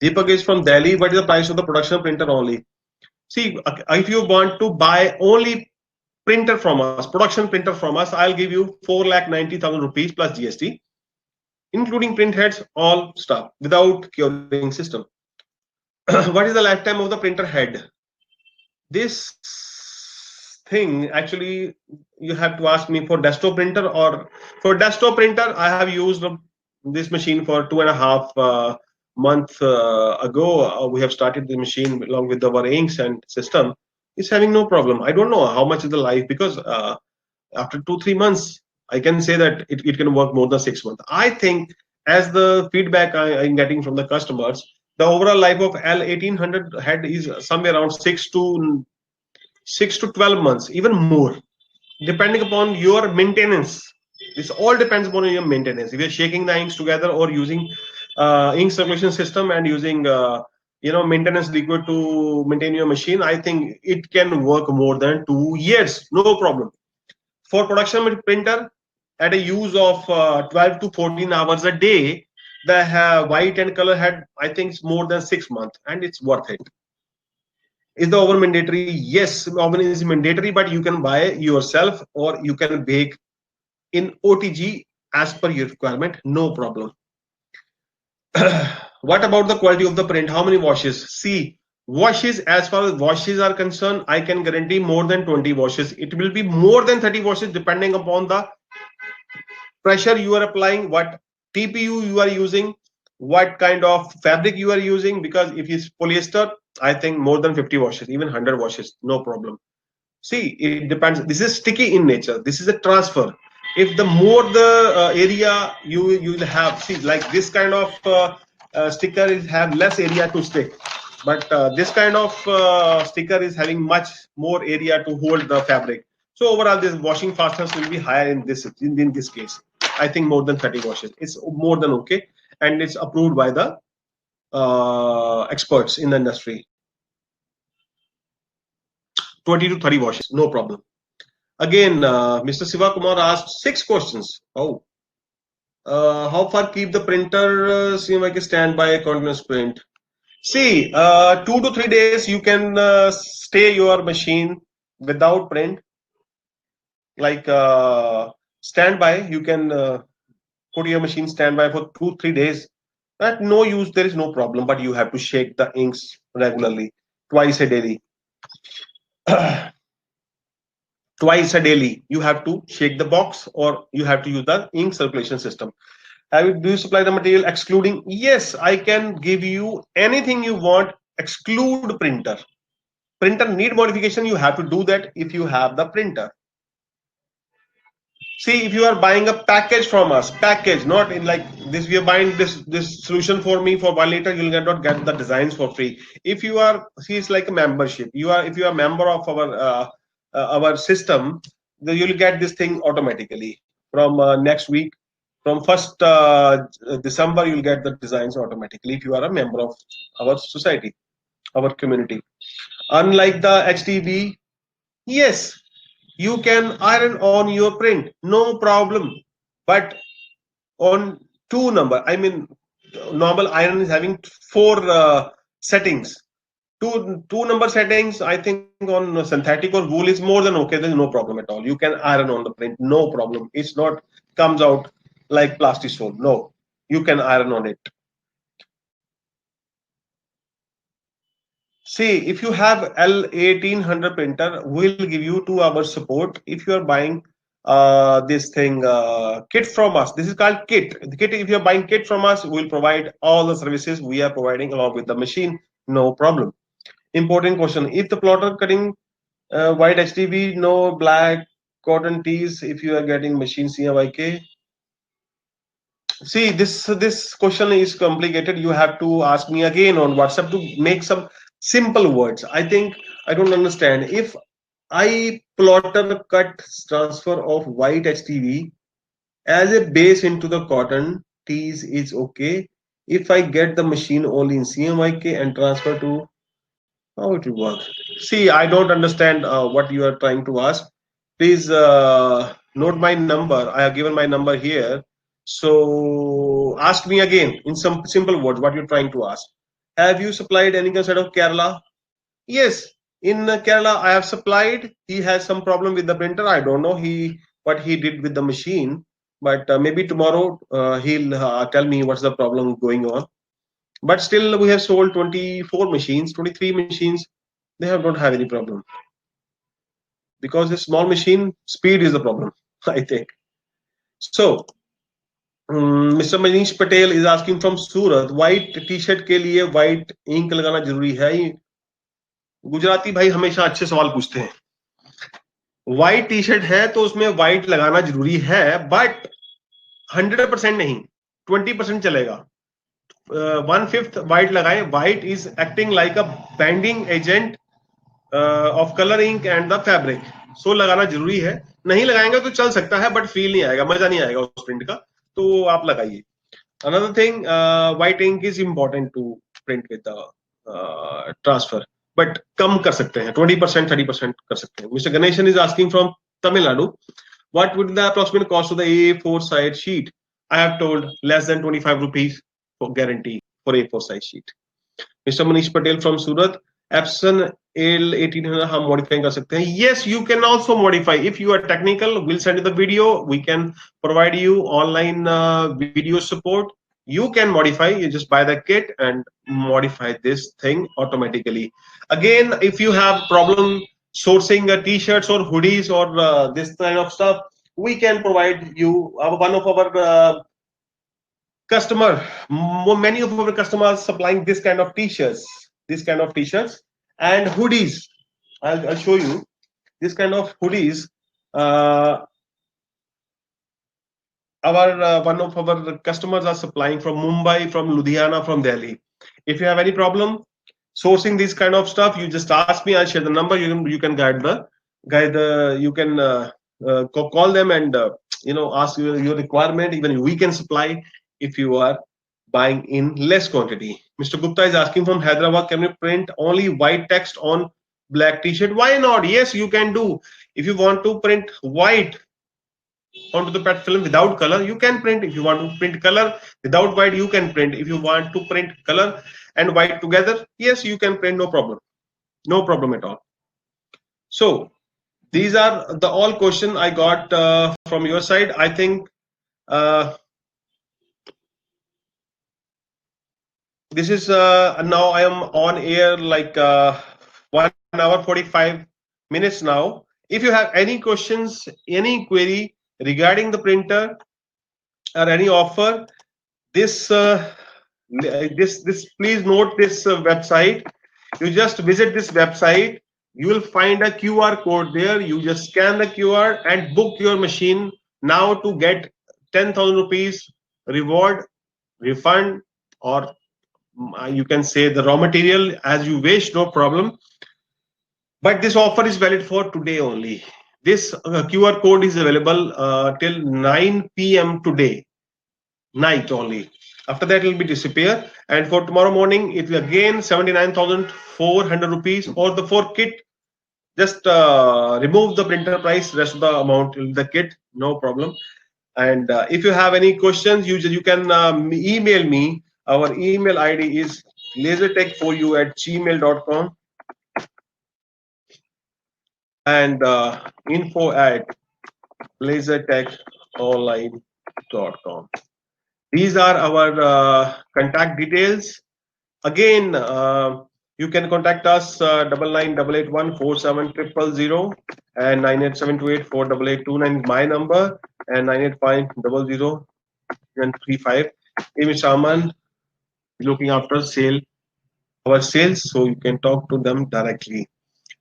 A: Deepak is from Delhi. What is the price of the production printer only? See, if you want to buy only printer from us, production printer from us, I'll give you 4,90,000 rupees plus GST, including print heads, all stuff without curing system. What is the lifetime of the printer head? This thing actually you have to ask me for desktop printer, or for desktop printer I have used this machine for 2.5 months ago. We have started the machine along with our inks and system. It's having no problem. I don't know how much is the life because after 2-3 months I can say that it can work more than 6 months. I think as the feedback I'm getting from the customers, the overall life of L1800 head is somewhere around 6 to 12 months, even more, depending upon your maintenance. This all depends upon your maintenance. If you're shaking the inks together or using ink circulation system and using maintenance liquid to maintain your machine, I think it can work more than 2 years, no problem. For production printer, at a use of 12 to 14 hours a day, the white and color head, I think it's more than 6 months, and it's worth it. Is the oven mandatory? Yes, oven is mandatory, but you can buy yourself or you can bake in OTG as per your requirement, no problem. What about the quality of the print? How many washes? See, washes, as far as washes are concerned, I can guarantee more than 20 washes. It will be more than 30 washes depending upon the pressure you are applying, what TPU you are using, what kind of fabric you are using, because if it's polyester, I think more than 50 washes, even 100 washes, no problem. See, it depends. This is sticky in nature. This is a transfer. If the more the area you will have, see, like this kind of sticker is have less area to stick. but this kind of sticker is having much more area to hold the fabric. So overall, this washing fastness will be higher in this case. I think more than 30 washes. It's more than okay, and it's approved by the experts in the industry. 20 to 30 washes, no problem. Again, Mr. Siva Kumar asked 6 questions. Oh, how far keep the printer CMYK standby continuous print? See, 2 to 3 days you can stay your machine without print. Like standby, you can put your machine standby for 2-3 days. At no use, there is no problem, but you have to shake the inks regularly, twice a daily. Twice a daily, you have to shake the box, or you have to use the ink circulation system. Do you supply the material excluding? Yes, I can give you anything you want, exclude printer. Printer need modification, you have to do that if you have the printer. See, if you are buying a package from us, package, not in like this, we are buying this solution for me for 1 liter, you'll not get the designs for free. If you are, see, it's like a membership. If you are a member of our system, then you'll get this thing automatically from next week. From 1st December, you'll get the designs automatically if you are a member of our society, our community. Unlike the HTV, yes, you can iron on your print, no problem. But on 2 number, I mean, normal iron is having 4 settings. Two number settings, I think on synthetic or wool is more than okay. There's no problem at all. You can iron on the print, no problem. It's not comes out like plastisol. No, you can iron on it. See, if you have L1800 printer, we'll give you 2 hours support. If you are buying this thing kit from us, this is called kit. The kit, if you're buying kit from us, we'll provide all the services we are providing along with the machine, no problem. Important question: if the plotter cutting white HTV, no black cotton tees, if you are getting machine CMYK. See, this question is complicated. You have to ask me again on WhatsApp to make some simple words. I think I don't understand. If I plotter cut transfer of white HTV as a base into the cotton tees is okay. If I get the machine only in CMYK and transfer to, how it will work? See, I don't understand what you are trying to ask. Please note my number. I have given my number here. So ask me again in some simple words what you're trying to ask. Have you supplied any kind of Kerala? Yes, in Kerala I have supplied. He has some problem with the printer. I don't know what he did with the machine, but maybe tomorrow he'll tell me what's the problem going on. But still, we have sold 24 machines, 23 machines. They don't have any problem because the small machine speed is the problem, I think. So Mr. Manish Patel is asking from Surat, white t-shirt के लिए white ink लगाना जरूरी है? गुजराती भाई हमेशा अच्छे सवाल पूछते हैं. व्हाइट टी शर्ट है तो उसमें व्हाइट लगाना जरूरी है, बट 100% नहीं, 20% चलेगा. 1/5 white लगाए. White is acting like a binding agent of color ink and the fabric. So लगाना जरूरी है. नहीं लगाएंगे तो चल सकता है, बट फील नहीं आएगा, मजा नहीं आएगा उस प्रिंट का. तो आप लगाइए. Another thing, white ink is important to print with the transfer, but कम कर सकते हैं, 20%, 30% कर सकते हैं. Mr. Ganeshan is asking from Tamil Nadu, what would the approximate cost of the A4 size sheet? I have told less than 25 rupees for guarantee for A4 size sheet. Mr. Manish Patel from Surat, Epson L1800 हम modify कर सकते हैं. Yes, you can also modify. If you are technical, we'll send you the video. We can provide you online video support. You can modify. You just buy the kit and modify this thing automatically. Again, if you have problem sourcing t-shirts or hoodies or this kind of stuff, we can provide you. One of our many of our customers supplying this kind of t-shirts, and hoodies. I'll show you this kind of hoodies. One of our customers are supplying from Mumbai, from Ludhiana, from Delhi. If you have any problem, sourcing this kind of stuff, you just ask me. I'll share the number. You can you can call them and ask your requirement. Even we can supply if you are buying in less quantity. Mr. Gupta is asking from Hyderabad, can you print only white text on black t-shirt? Why not? Yes, you can do. If you want to print white onto the PET film without color, you can print. If you want to print color without white, you can print. If you want to print color and white together, yes, you can print. No problem. No problem at all. So these are the all question I got from your side. I think this is now I am on air like 1 hour 45 minutes now. If you have any questions, any query regarding the printer or any offer, this please note this website. You just visit this website. You will find a QR code there. You just scan the QR and book your machine now to get 10,000 rupees reward, refund, or you can say the raw material as you wish, no problem. But this offer is valid for today only. This QR code is available till 9 p.m. today night only. After that, it will be disappear. And for tomorrow morning, it will again 79,400 rupees. Or the for kit, just remove the printer price. Rest of the amount in the kit, no problem. And if you have any questions, you can email me. Our email ID is lasertech4u@gmail.com and info@lasertechonline.com. These are our contact details. Again, you can contact us 9988147000 and 987284829 my number, and 9850035. Mr. Aman looking after our sales, so you can talk to them directly.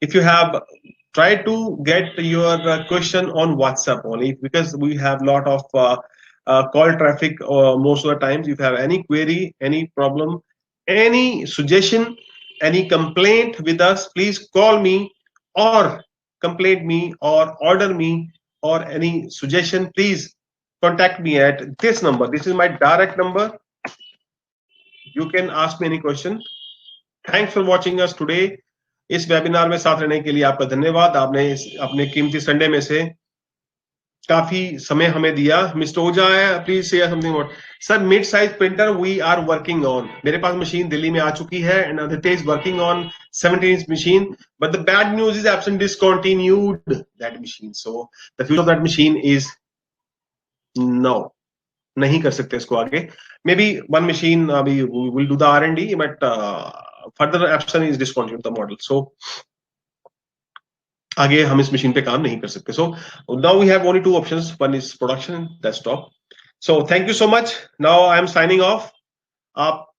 A: If you have, try to get your question on WhatsApp only, because we have a lot of call traffic most of the times. If you have any query, any problem, any suggestion, any complaint with us, please call me or complain me or order me, or any suggestion, please contact me at this number. This is my direct number. You can ask me any question. Thanks for watching us today. इस webinar में साथ रहने के लिए आपका धन्यवाद. आपने अपने कीमती संडे में से काफी समय हमें दिया. मिस्टर ओजा है, please share something about. Sir, mid size printer we are working on. मेरे पास मशीन दिल्ली में आ चुकी है and Aditya is working on 17-inch machine, but the bad news is absent discontinued that machine. So the future of that machine is no, नहीं कर सकते इसको आगे. मे बी वन मशीन अभी will do the R&D, but further Epson is discontinued the model. सो आगे हम इस machine पे काम नहीं कर सकते. So now we have only 2 options. One is production and desktop. So thank you so much. Now I am signing off. आप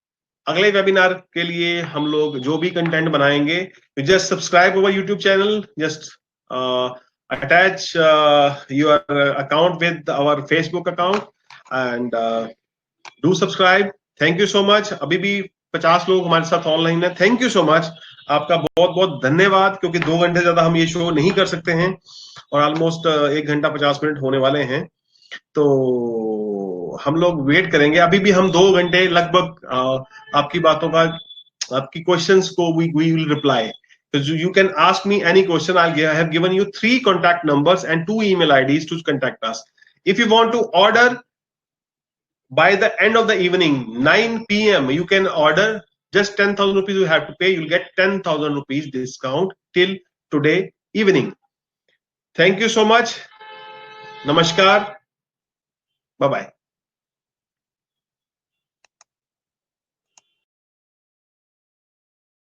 A: अगले वेबिनार के लिए हम लोग जो भी कंटेंट बनाएंगे, just subscribe our YouTube channel, just attach your account with our Facebook account and do subscribe. Thank you so much. अभी भी 50 लोग हमारे साथ ऑनलाइन है. Thank you so much. आपका बहुत बहुत धन्यवाद, क्योंकि 2 घंटे ज्यादा हम ये शो नहीं कर सकते हैं और ऑलमोस्ट 1 घंटा 50 मिनट होने वाले हैं. तो हम लोग वेट करेंगे. अभी भी हम 2 घंटे लगभग आपकी बातों का, आपकी क्वेश्चंस को we will reply. So you can ask me any question. I have given you 3 contact numbers and 2 email IDs to contact us. If you want to order by the end of the evening, 9 p.m, you can order. Just 10,000 rupees you have to pay. You'll get 10,000 rupees discount till today evening. Thank you so much. Namaskar. Bye-bye.